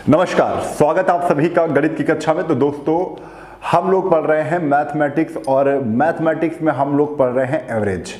नमस्कार, स्वागत आप सभी का गणित की कक्षा में। तो दोस्तों, हम लोग पढ़ रहे हैं मैथमेटिक्स और मैथमेटिक्स में हम लोग पढ़ रहे हैं एवरेज।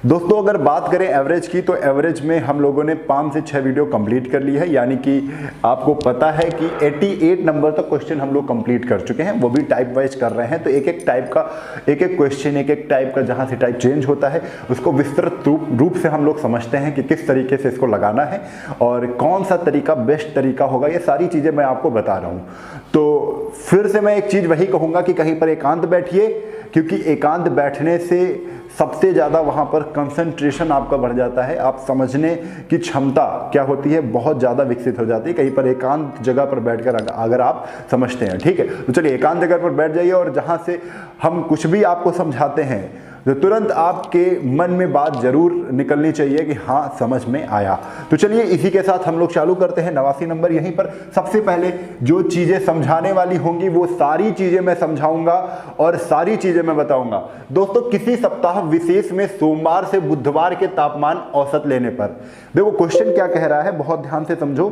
दोस्तों, अगर बात करें एवरेज की तो एवरेज में हम लोगों ने 5 से 6 वीडियो कंप्लीट कर ली है, यानी कि आपको पता है कि 88 नंबर तक क्वेश्चन हम लोग कंप्लीट कर चुके हैं, वो भी टाइप वाइज कर रहे हैं। तो एक एक टाइप का एक एक क्वेश्चन, एक एक टाइप का जहां से टाइप चेंज होता है उसको विस्तृत रूप से हम लोग समझते हैं कि किस तरीके से इसको लगाना है और कौन सा तरीका बेस्ट तरीका होगा। ये सारी चीज़ें मैं आपको बता रहा हूँ। तो फिर से मैं एक चीज़ वही कहूँगा कि कहीं पर एकांत बैठिए, क्योंकि एकांत बैठने से सबसे ज़्यादा वहाँ पर कंसंट्रेशन आपका बढ़ जाता है, आप समझने की क्षमता क्या होती है बहुत ज़्यादा विकसित हो जाती है कहीं पर एकांत जगह पर बैठकर अगर आप समझते हैं। ठीक है, तो चलिए एकांत जगह पर बैठ जाइए और जहाँ से हम कुछ भी आपको समझाते हैं तो तुरंत आपके मन में बात जरूर निकलनी चाहिए कि हाँ समझ में आया। तो चलिए इसी के साथ हम लोग चालू करते हैं। 89 नंबर यहीं पर सबसे पहले जो चीज़ें समझाने वाली होंगी वो सारी चीज़ें मैं समझाऊंगा और सारी चीज़ें मैं बताऊंगा। दोस्तों, किसी सप्ताह विशेष में सोमवार से बुधवार के तापमान औसत लेने पर, देखो क्वेश्चन क्या कह रहा है, बहुत ध्यान से समझो।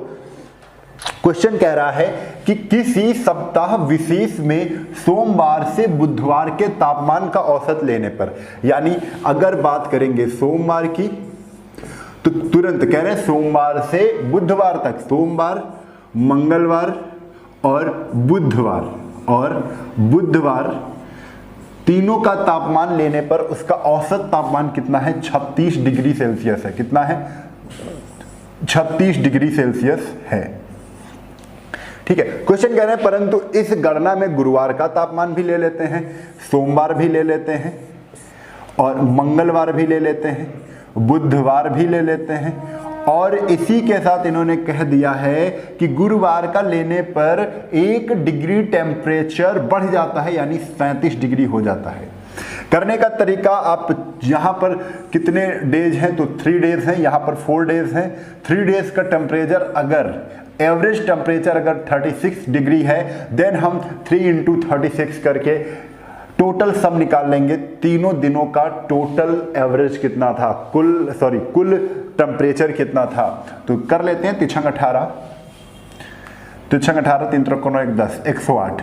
क्वेश्चन कह रहा है कि किसी सप्ताह विशेष में सोमवार से बुधवार के तापमान का औसत लेने पर, यानी अगर बात करेंगे सोमवार की तो तुरंत कह रहे हैं सोमवार से बुधवार तक, सोमवार, मंगलवार और बुधवार तीनों का तापमान लेने पर उसका औसत तापमान कितना है? 36 डिग्री सेल्सियस है। कितना है? 36 डिग्री सेल्सियस है। ठीक है, क्वेश्चन कह रहे हैं परंतु इस गणना में गुरुवार का तापमान भी ले लेते हैं, सोमवार भी ले लेते हैं और मंगलवार भी ले लेते हैं, बुधवार भी ले लेते हैं और इसी के साथ इन्होंने कह दिया है कि गुरुवार का लेने पर 1 डिग्री टेम्परेचर बढ़ जाता है, यानी 37 डिग्री हो जाता है। करने का तरीका, आप यहाँ पर कितने डेज हैं तो 3 डेज हैं, यहाँ पर 4 डेज हैं। 3 डेज का टेम्परेचर अगर एवरेज टेम्परेचर अगर 36 डिग्री है देन हम 3 × 36 करके टोटल सम निकाल लेंगे। तीनों दिनों का टोटल एवरेज कितना था, कुल टेम्परेचर कितना था। तो कर लेते हैं 3 × 18, 3 × 1 10, 108,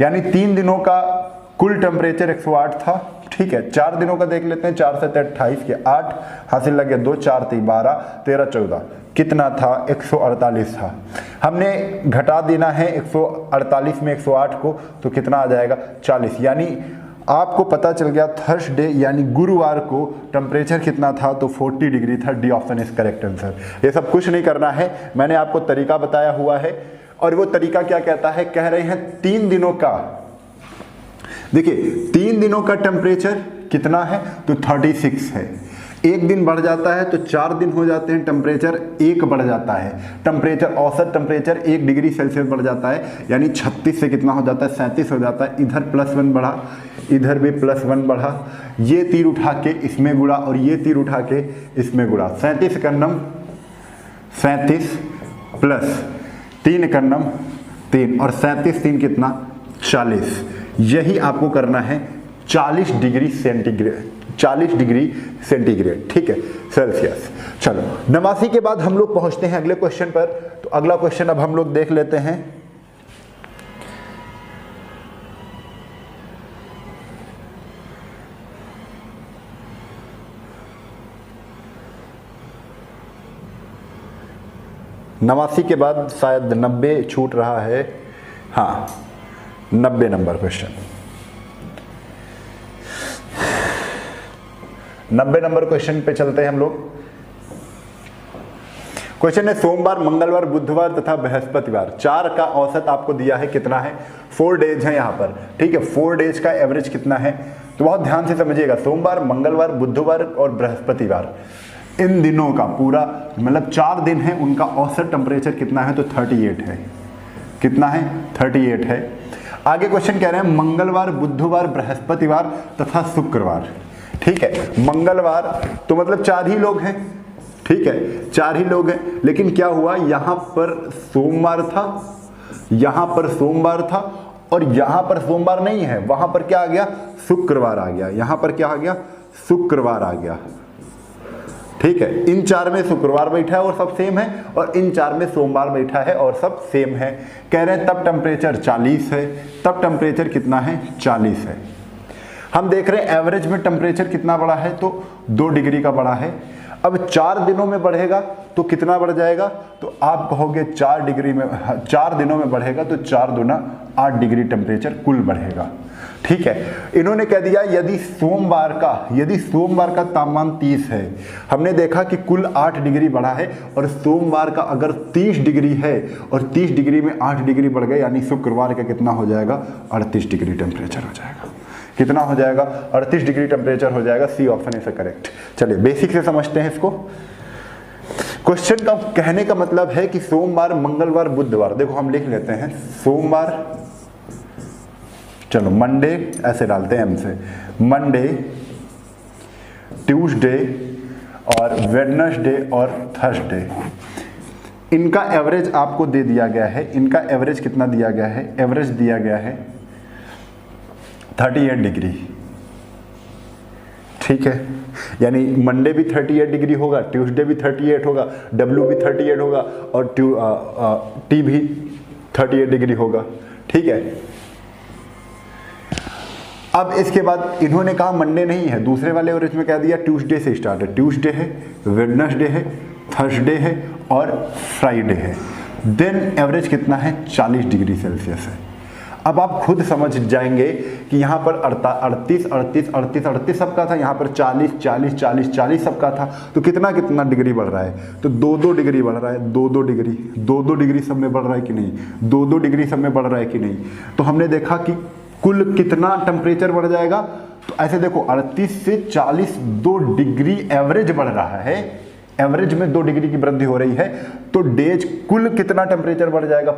यानी 3 दिनों का कुल टेम्परेचर 108 था। ठीक है, 4 दिनों का देख लेते हैं। 4 से 28 के 8 हासिल लगे 2, 4 3 12, 13 14, कितना था? 148 था। हमने घटा देना है 148 में 108 को, तो कितना आ जाएगा? 40। यानी आपको पता चल गया थर्सडे यानी गुरुवार को टेम्परेचर कितना था? तो 40 डिग्री था। D option is correct answer. ये सब कुछ नहीं करना है, मैंने आपको तरीका बताया हुआ है और वो तरीका क्या कहता है? कह रहे हैं 3 दिनों का, देखिए 3 दिनों का टेम्परेचर कितना है? तो 36 है। एक दिन बढ़ जाता है तो 4 दिन हो जाते हैं, टेम्परेचर 1 बढ़ जाता है। टेम्परेचर औसत टेम्परेचर 1 डिग्री सेल्सियस बढ़ जाता है, यानी 36 से कितना हो जाता है? 37 हो जाता है। इधर +1 बढ़ा, इधर भी +1 बढ़ा, ये तीर उठा के इसमें गुड़ा और ये तीर उठा के इसमें गुड़ा। 37 कन्नम 37 प्लस 3 कन्नम 3 और 37 3 कितना? 40। यही आपको करना है 40 डिग्री सेंटीग्रेड, 40 डिग्री सेंटीग्रेड। ठीक है, सेल्सियस। चलो 89 के बाद हम लोग पहुंचते हैं अगले क्वेश्चन पर। तो अगला क्वेश्चन अब हम लोग देख लेते हैं। नवासी के बाद शायद 90 छूट रहा है। हाँ, 90 नंबर क्वेश्चन। 90 नंबर क्वेश्चन पे चलते हैं हम लोग। क्वेश्चन है सोमवार, मंगलवार, बुधवार तथा बृहस्पतिवार 4 का औसत आपको दिया है। कितना है? 4 डेज है यहाँ पर। ठीक है, 4 डेज का एवरेज कितना है? तो बहुत ध्यान से समझिएगा। सोमवार, मंगलवार, बुधवार और बृहस्पतिवार, इन दिनों का पूरा मतलब 4 दिन है, उनका औसत टेम्परेचर कितना है? तो 38 है। कितना है? 38 है। आगे क्वेश्चन कह रहे हैं मंगलवार, बुधवार, बृहस्पतिवार तथा शुक्रवार। ठीक है, मंगलवार तो मतलब 4 ही लोग हैं। ठीक है, 4 ही लोग हैं, लेकिन क्या हुआ? यहां पर सोमवार था, यहां पर सोमवार था और यहां पर सोमवार नहीं है, वहां पर क्या आ गया? शुक्रवार आ गया। यहां पर क्या आ गया? शुक्रवार आ गया। ठीक है, इन 4 में शुक्रवार बैठा है और सब सेम है, और इन 4 में सोमवार बैठा है और सब सेम है। कह रहे हैं तब टेम्परेचर 40 है, तब टेम्परेचर कितना है 40 है। हम देख रहे हैं एवरेज में टेम्परेचर कितना बड़ा है, तो 2 डिग्री का बड़ा है। अब 4 दिनों में बढ़ेगा तो कितना बढ़ जाएगा, तो आप कहोगे 4 डिग्री में 4 दिनों में बढ़ेगा तो 4 दूना 8 डिग्री टेम्परेचर कुल बढ़ेगा। ठीक है, इन्होंने कह दिया यदि सोमवार का तापमान 30 है, हमने देखा कि कुल 8 डिग्री बढ़ा है, और सोमवार का अगर 30 डिग्री है और 30 डिग्री में 8 डिग्री बढ़ गए, यानी शुक्रवार का कितना हो जाएगा 38 डिग्री टेम्परेचर हो जाएगा। कितना हो जाएगा 38 डिग्री टेम्परेचर हो जाएगा। C option is correct. चलिए बेसिक से समझते हैं इसको। क्वेश्चन का कहने का मतलब है कि सोमवार, मंगलवार, बुधवार, देखो हम लिख लेते हैं सोमवार, चलो मंडे ऐसे डालते हैं एम से, मंडे, ट्यूसडे और वेडनेसडे और थर्सडे, इनका एवरेज आपको दे दिया गया है। इनका एवरेज कितना दिया गया है, एवरेज दिया गया है 38 डिग्री। ठीक है, यानी मंडे भी 38 डिग्री होगा, ट्यूसडे भी 38 होगा, डब्ल्यू भी 38 होगा और टी भी 38 डिग्री होगा। ठीक है, अब इसके बाद इन्होंने कहा मंडे नहीं है, दूसरे वाले एवरेज में कह दिया ट्यूसडे से स्टार्ट है। ट्यूसडे है, वेडनेसडे है, थर्सडे है और फ्राइडे है। देन एवरेज कितना है 40 डिग्री सेल्सियस है। अब आप खुद समझ जाएंगे कि यहाँ पर 38 सबका था, यहाँ पर 40 सबका था, तो कितना कितना डिग्री बढ़ रहा है, तो 2-2 डिग्री बढ़ रहा है। 2-2 डिग्री सब में बढ़ रहा है कि नहीं, 2-2 डिग्री सब में बढ़ रहा है कि नहीं। तो हमने देखा कि कुल कितना टेम्परेचर बढ़ जाएगा, तो ऐसे देखो 38 से 40 2 डिग्री एवरेज बढ़ रहा है, एवरेज में 2 डिग्री की वृद्धि हो रही है, तो डेज कुल कितना टेम्परेचर बढ़ जाएगा,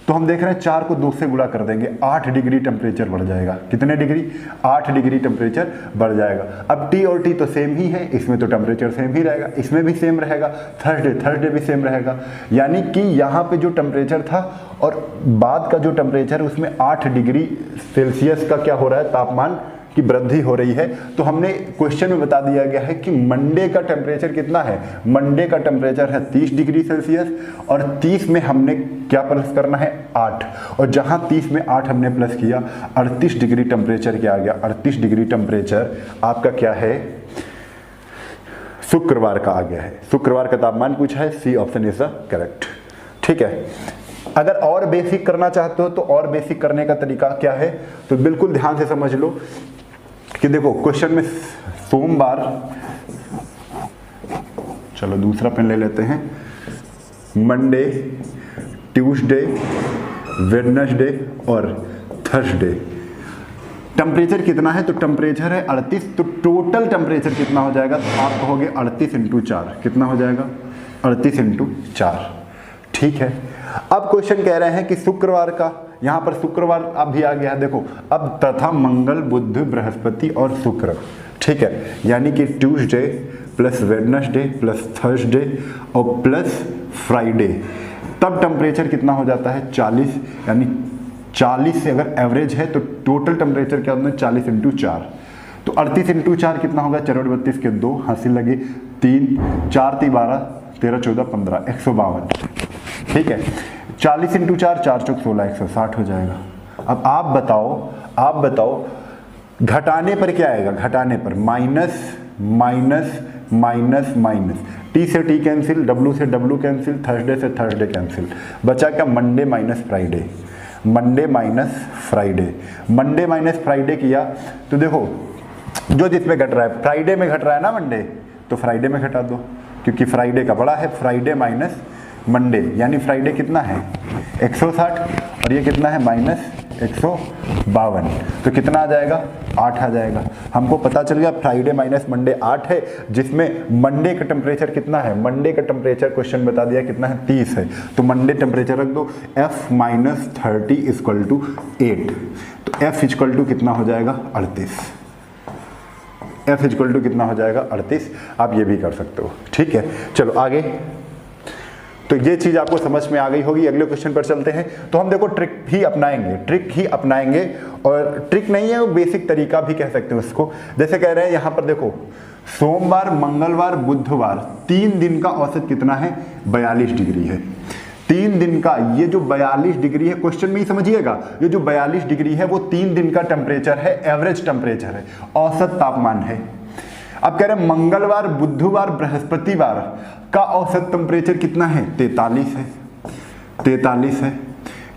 तो हम देख रहे हैं 4 को 2 से गुणा कर देंगे, 8 डिग्री टेम्परेचर बढ़ जाएगा। कितने डिग्री, 8 डिग्री टेम्परेचर बढ़ जाएगा। अब टी और टी तो सेम ही है, इसमें तो टेम्परेचर सेम ही रहेगा, इसमें भी सेम रहेगा, थर्सडे भी सेम रहेगा। यानी कि यहाँ पे जो टेम्परेचर था और बाद का जो टेम्परेचर उसमें 8 डिग्री सेल्सियस का क्या हो रहा है, तापमान की वृद्धि हो रही है। तो हमने क्वेश्चन में बता दिया गया है कि मंडे का टेम्परेचर कितना है, मंडे का टेम्परेचर है 30 डिग्री सेल्सियस, और 30 में हमने क्या प्लस करना है 8, और जहां 30 में 8 हमने प्लस किया 38 डिग्री टेम्परेचर क्या आ गया, 38 डिग्री टेम्परेचर आपका क्या है, शुक्रवार का आ गया है। शुक्रवार का तापमान पूछा है, C option is the correct. ठीक है, अगर और बेसिक करना चाहते हो तो और बेसिक करने का तरीका क्या है, तो बिल्कुल ध्यान से समझ लो कि देखो क्वेश्चन में सोमवार, चलो दूसरा पेन ले लेते हैं, मंडे, ट्यूसडे, वेडनेसडे और थर्सडे, टेम्परेचर कितना है, तो टेम्परेचर है 38, तो टोटल टेम्परेचर कितना हो जाएगा, तो आप कहोगे 38 × 4, कितना हो जाएगा 38 × 4। ठीक है, अब क्वेश्चन कह रहे हैं कि शुक्रवार का, यहाँ पर शुक्रवार अब भी आ गया है, देखो अब तथा मंगल, बुध, बृहस्पति और शुक्र। ठीक है, यानी कि Tuesday plus Wednesday plus Thursday और प्लस फ्राइडे, तब टेम्परेचर कितना हो जाता है 40, यानी 40 से अगर एवरेज है तो टोटल टेम्परेचर क्या होता है 40 × 4, तो 38 × 4 कितना होगा, 4 32 के 2, हंसी लगी 3, 4 × 12, 13 14 15, 152। ठीक है, 40 × 4, 4 × 16, 160 हो जाएगा। अब आप बताओ घटाने पर क्या आएगा, घटाने पर minus minus minus minus, T से टी कैंसिल, डब्ल्यू से डब्ल्यू कैंसिल, थर्सडे से थर्सडे कैंसिल, बचा क्या Monday minus Friday, Monday minus Friday, Monday minus Friday किया तो देखो जो जिसमें घट रहा है, फ्राइडे में घट रहा है ना मंडे, तो फ्राइडे में घटा दो, क्योंकि फ्राइडे का बड़ा है, फ्राइडे माइनस मंडे, यानी फ्राइडे कितना है 160 और ये कितना है माइनस 152, तो कितना आ जाएगा 8 आ जाएगा। हमको पता चल गया फ्राइडे माइनस मंडे 8 है, जिसमें मंडे का टेम्परेचर कितना है, मंडे का टेम्परेचर क्वेश्चन बता दिया कितना है 30 है, तो मंडे टेम्परेचर रख दो f माइनस 30 = 8, तो f = कितना हो जाएगा 38, f = कितना हो जाएगा 38। आप ये भी कर सकते हो। ठीक है, चलो आगे, तो ये चीज आपको समझ में आ गई होगी। अगले क्वेश्चन पर चलते हैं। तो हम देखो ट्रिक ही अपनाएंगे, और ट्रिक नहीं है वो बेसिक तरीका भी कह सकते हो उसको। जैसे कह रहे हैं यहाँ पर देखो सोमवार, मंगलवार, बुधवार 3 दिन का औसत कितना है? 42 डिग्री है। 3 दिन का ये जो 42 डिग्री है, क्वेश्चन में ही समझिएगा, ये जो 42 डिग्री है वो 3 दिन का टेम्परेचर है, एवरेज टेम्परेचर है, औसत तापमान है। अब कह रहे हैं मंगलवार, बुधवार, बृहस्पतिवार का औसत टेम्परेचर कितना है? 43 है। 43 है।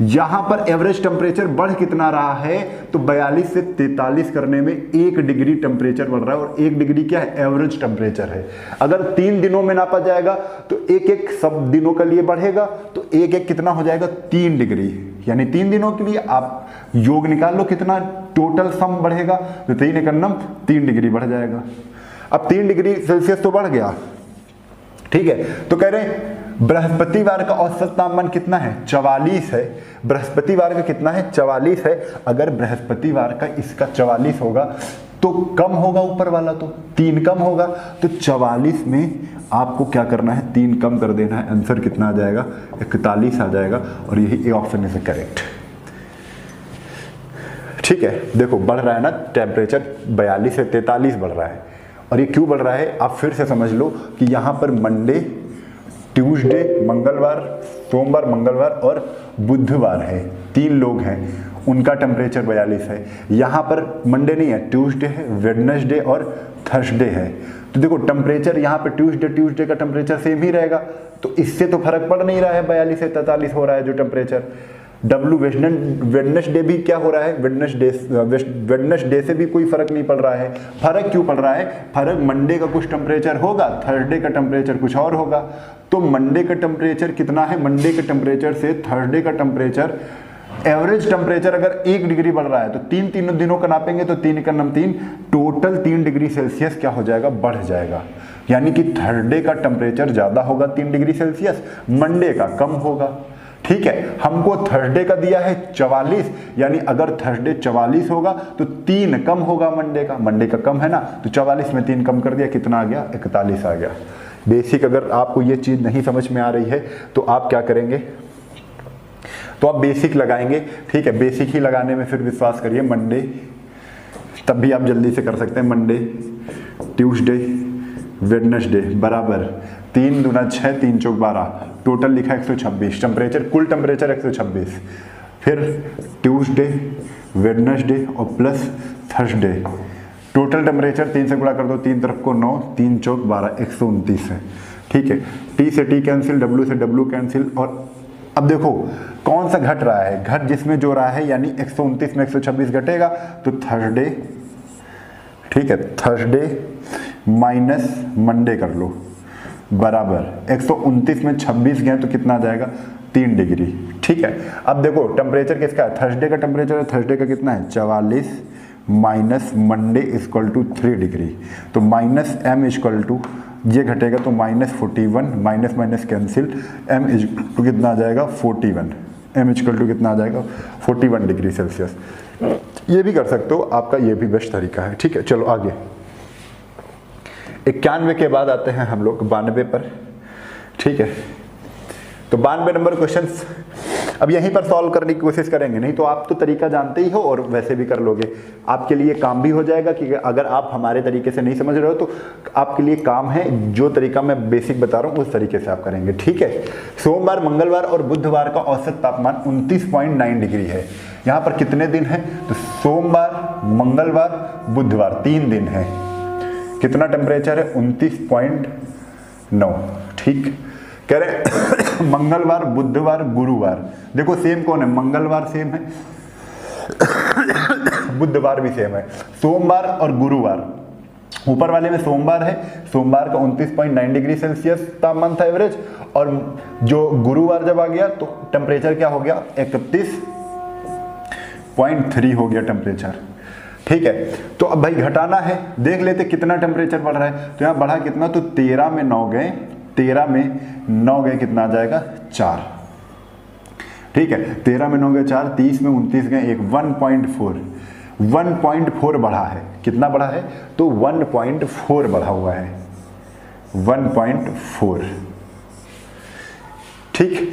यहां पर एवरेज टेम्परेचर बढ़ कितना रहा है? तो 42 से 43 करने में 1 डिग्री टेम्परेचर बढ़ रहा है, और 1 डिग्री क्या है? एवरेज टेम्परेचर है। अगर 3 दिनों में नापा जाएगा तो एक एक सब दिनों के लिए बढ़ेगा, तो एक एक कितना हो जाएगा? 3 डिग्री। यानी 3 दिनों के लिए आप योग निकाल लो कितना टोटल सम बढ़ेगा, तो 3 × 9 3 डिग्री बढ़ जाएगा। अब 3 डिग्री सेल्सियस तो बढ़ गया, ठीक है। तो कह रहे हैं बृहस्पतिवार का औसत तापमान कितना है? 44 है। बृहस्पतिवार का कितना है? 44 है। अगर बृहस्पतिवार का इसका 44 होगा तो कम होगा ऊपर वाला, तो 3 कम होगा, तो 44 में आपको क्या करना है? 3 कम कर देना है। आंसर कितना आ जाएगा? 41 आ जाएगा, और यही ऑप्शन इज करेक्ट। ठीक है, देखो बढ़ रहा है ना टेम्परेचर, 42 से 43 बढ़ रहा है। और ये क्यों बढ़ रहा है आप फिर से समझ लो कि यहाँ पर मंडे, ट्यूसडे, मंगलवार, सोमवार, मंगलवार और बुधवार है, 3 लोग हैं, उनका टेम्परेचर 42 है। यहाँ पर मंडे नहीं है, ट्यूसडे है, वेडनेसडे और थर्सडे है। तो देखो टेम्परेचर यहाँ पे ट्यूसडे का टेम्परेचर सेम ही रहेगा, तो इससे तो फर्क पड़ नहीं रहा है, 42 से 43 हो रहा है जो टेम्परेचर। वेडनेसडे भी क्या हो रहा है? वेडनेसडे से भी कोई फर्क नहीं पड़ रहा है। फर्क क्यों पड़ रहा है? फर्क मंडे का कुछ टेम्परेचर होगा, थर्सडे का टेम्परेचर कुछ और होगा। तो मंडे का टेम्परेचर कितना है? मंडे के टेम्परेचर से थर्सडे का टेम्परेचर, एवरेज टेम्परेचर अगर 1 डिग्री बढ़ रहा है तो 3 दिनों का नापेंगे तो 3 × 9 3, टोटल 3 डिग्री सेल्सियस क्या हो जाएगा? बढ़ जाएगा। यानी कि थर्सडे का टेम्परेचर ज्यादा होगा 3 डिग्री सेल्सियस, मंडे का कम होगा। ठीक है, हमको थर्सडे का दिया है 44, यानी अगर थर्सडे 44 होगा तो 3 कम होगा मंडे का, मंडे का कम है ना, तो 44 में 3 कम कर दिया, कितना आ गया? 41 आ गया। बेसिक अगर आपको ये चीज नहीं समझ में आ रही है तो आप क्या करेंगे? तो आप बेसिक लगाएंगे, ठीक है। बेसिक ही लगाने में फिर विश्वास करिए, मंडे तब भी आप जल्दी से कर सकते हैं। मंडे, ट्यूसडे, वेडनेसडे बराबर 3 दूना 6, 3 चौक 12, टोटल लिखा 126, टेम्परेचर कुल टेम्परेचर 126। फिर ट्यूसडे, वेडनेसडे और प्लस थर्सडे, टोटल टेम्परेचर 3 से गुणा कर दो, 3 तरफ को 9, 3 चौक 12, 129 है। ठीक है, टी से टी कैंसिल, डब्ल्यू से डब्ल्यू कैंसिल। और अब देखो कौन सा घट रहा है? घट जिसमें जो रहा है, यानी 129 में 126 घटेगा तो थर्सडे, ठीक है, थर्सडे माइनस मंडे कर लो, बराबर 129 में 26 गए तो कितना आ जाएगा? 3 डिग्री। ठीक है, अब देखो टेम्परेचर किसका है? थर्सडे का टेम्परेचर है, थर्सडे का कितना है? 44 minus Monday equal to 3 degree, तो माइनस एम इक्वल टू, ये घटेगा तो -41, minus minus cancel, M equal to कितना आ जाएगा? 41, एम इक्वल टू कितना आ जाएगा? 41 डिग्री सेल्सियस। ये भी कर सकते हो, आपका ये भी बेस्ट तरीका है। ठीक है, चलो आगे। 91 के बाद आते हैं हम लोग 92 पर। ठीक है, तो 92 नंबर क्वेश्चन अब यहीं पर सॉल्व करने की कोशिश करेंगे, नहीं तो आप तो तरीका जानते ही हो और वैसे भी कर लोगे। आपके लिए काम भी हो जाएगा कि अगर आप हमारे तरीके से नहीं समझ रहे हो तो आपके लिए काम है, जो तरीका मैं बेसिक बता रहा हूँ उस तरीके से आप करेंगे। ठीक है, सोमवार, मंगलवार और बुधवार का औसत तापमान 29.9 डिग्री है। यहाँ पर कितने दिन है? तो सोमवार, मंगलवार, बुधवार 3 दिन है। कितना टेम्परेचर है? 29.9। ठीक, कह रहे मंगलवार, बुधवार, गुरुवार, देखो सेम कौन है? मंगलवार सेम है, बुधवार भी सेम है। सोमवार और गुरुवार, ऊपर वाले में सोमवार है, सोमवार का 29.9 डिग्री सेल्सियस तापमान था एवरेज, और जो गुरुवार जब आ गया तो टेम्परेचर क्या हो गया? 31.3 हो गया टेम्परेचर। ठीक है, तो अब भाई घटाना है, देख लेते कितना टेम्परेचर बढ़ रहा है। तो यहाँ बढ़ा कितना? तो 13 में 9 गए, 13 में 9 गए, कितना आ जाएगा? 4। ठीक है, 13 में 9 गए 4, 30 में 29 गए 1, 1.4 बढ़ा है। कितना बढ़ा है? तो 1.4 बढ़ा हुआ है, 1.4। ठीक,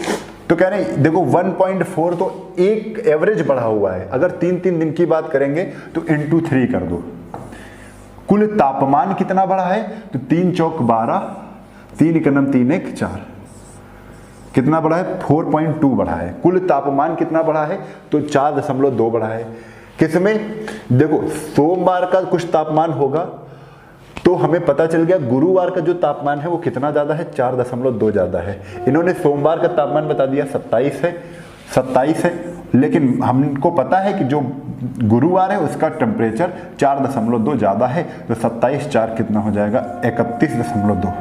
तो कह रहे हैं देखो 1.4 तो एक एवरेज बढ़ा हुआ है। अगर 3 दिन की बात करेंगे तो इंटू 3 कर दो, कुल कुल तापमान कितना बढ़ा है, तो 3 चौक 12, 3 एकम 3 1 4, कितना बढ़ा है 4.2 बढ़ा है। कुल तापमान कितना बढ़ा है, तो 4.2 बढ़ा है। किसमें, देखो सोमवार का कुछ तापमान होगा तो हमें पता चल गया गुरुवार का जो तापमान है वो कितना ज्यादा है, 4.2 ज्यादा है। इन्होंने सोमवार का तापमान बता दिया 27 है, लेकिन हमको पता है कि जो गुरुवार है उसका टेम्परेचर 4.2 ज्यादा है, तो 27 4 कितना हो जाएगा 31.2,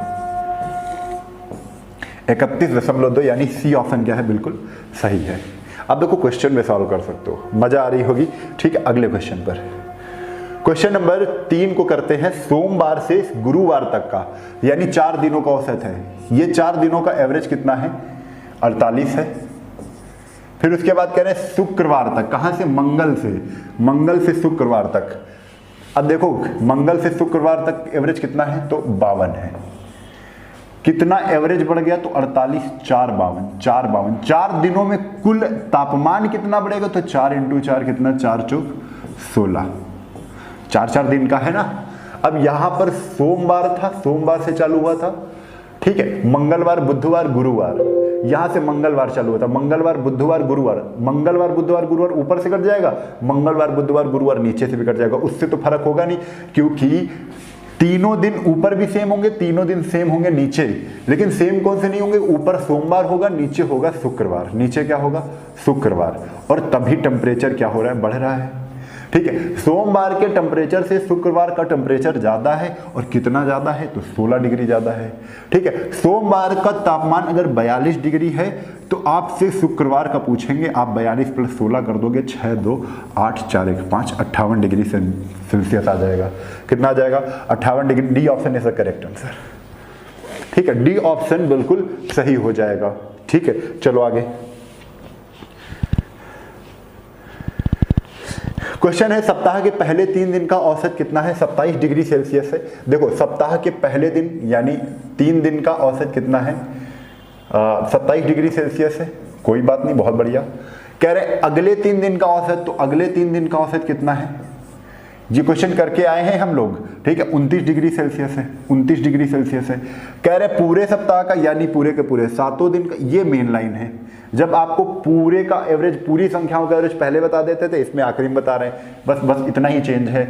यानी सी ऑप्शन क्या है, बिल्कुल सही है। अब देखो क्वेश्चन में सॉल्व कर सकते हो, मजा आ रही होगी। ठीक है, अगले क्वेश्चन पर, क्वेश्चन नंबर 3 को करते हैं। सोमवार से गुरुवार तक का, यानी 4 दिनों का औसत है। ये 4 दिनों का एवरेज कितना है, 48 है। फिर उसके बाद कह रहे हैं शुक्रवार तक, कहां से, मंगल से शुक्रवार तक। अब देखो मंगल से शुक्रवार तक एवरेज कितना है, तो 52 है। कितना एवरेज बढ़ गया, तो 48 4 52, 4 दिनों में कुल तापमान कितना बढ़ेगा, तो 4 × 4 कितना, 4 चौक 16, 4 दिन का है ना। अब यहां पर सोमवार था, सोमवार से चालू हुआ था, ठीक है। मंगलवार बुधवार गुरुवार, यहां से मंगलवार चालू हुआ था, मंगलवार बुधवार गुरुवार ऊपर से कट जाएगा, मंगलवार बुधवार गुरुवार नीचे से भी कट जाएगा। उससे तो फर्क होगा नहीं, क्योंकि तीनों दिन ऊपर भी सेम होंगे, तीनों दिन सेम होंगे नीचे, लेकिन सेम कौन से नहीं होंगे, ऊपर सोमवार होगा, नीचे होगा शुक्रवार, नीचे क्या होगा, शुक्रवार। और तभी टेम्परेचर क्या हो रहा है, बढ़ रहा है। ठीक है, सोमवार के टेम्परेचर से शुक्रवार का टेम्परेचर ज्यादा है, और कितना ज्यादा है, तो 16 डिग्री ज्यादा है। ठीक है, सोमवार का तापमान अगर 42 डिग्री है तो आपसे शुक्रवार का पूछेंगे, आप 42 + 16 कर दोगे, 6 2 8 4 1 5, 58 डिग्री सेल्सियस आ जाएगा। कितना आ जाएगा, 58 degree. D option is the correct answer. ठीक है, डी ऑप्शन बिल्कुल सही हो जाएगा। ठीक है, चलो आगे। क्वेश्चन है सप्ताह के पहले 3 दिन का औसत कितना है, 27 डिग्री सेल्सियस है। देखो सप्ताह के पहले दिन यानी 3 दिन का औसत कितना है, 27 डिग्री सेल्सियस है। कोई बात नहीं, बहुत बढ़िया। कह रहे अगले 3 दिन का औसत, तो अगले 3 दिन का औसत कितना है, ये क्वेश्चन करके आए हैं हम लोग। ठीक है, 29 डिग्री सेल्सियस है, 29 डिग्री सेल्सियस है। कह रहे पूरे सप्ताह का, यानी पूरे के पूरे 7 दिन का, ये मेन लाइन है। जब आपको पूरे का एवरेज, पूरी संख्याओं का एवरेज पहले बता देते थे, इसमें आखिरी में बता रहे हैं, बस इतना ही चेंज है।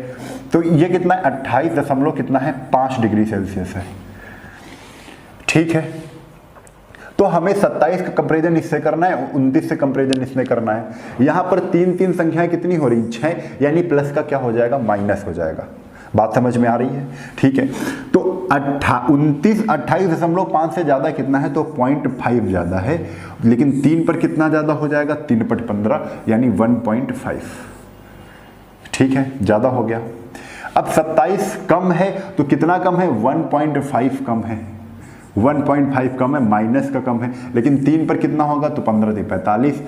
तो ये कितना है, 28 कितना है 5 डिग्री सेल्सियस है। ठीक है, तो हमें 27 का कंपेरिजन इससे करना है, 29 से कंपेरिजन इसमें करना है। यहां पर 3 संख्याएं कितनी हो रही, 6, यानी प्लस का क्या हो जाएगा, माइनस हो जाएगा। बात समझ में आ रही है। ठीक है, तो 28.5 से ज्यादा कितना है, तो 0.5 ज्यादा है, लेकिन 3 पर कितना ज्यादा हो जाएगा, 3 × 15 यानी 1.5। ठीक है, ज्यादा हो गया। अब 27 कम है तो कितना कम है, 1.5 कम है, 1.5 कम है, माइनस का कम है, लेकिन 3 पर कितना होगा, तो 15 × 45,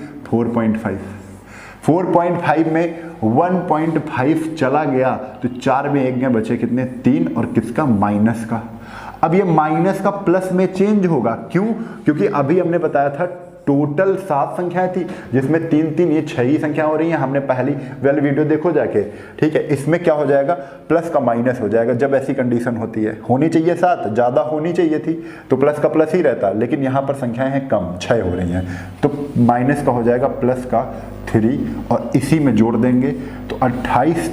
4.5 में 1.5 चला गया, तो 4 में 1 गए, बचे कितने, 3, और किसका, माइनस का। अब ये माइनस का प्लस में चेंज होगा, क्यों, क्योंकि अभी हमने बताया था टोटल 7 संख्याएं थी, जिसमें 3 ये 6 ही संख्या हो रही हैं। हमने पहली वाली वीडियो देखो जाके। ठीक है, इसमें क्या हो जाएगा, प्लस का माइनस हो जाएगा। जब ऐसी कंडीशन होती है, होनी चाहिए 7, ज्यादा होनी चाहिए थी, तो प्लस का प्लस ही रहता, लेकिन यहाँ पर संख्याएं हैं कम, 6 हो रही हैं, तो माइनस का हो जाएगा प्लस का 3, और इसी में जोड़ देंगे तो 28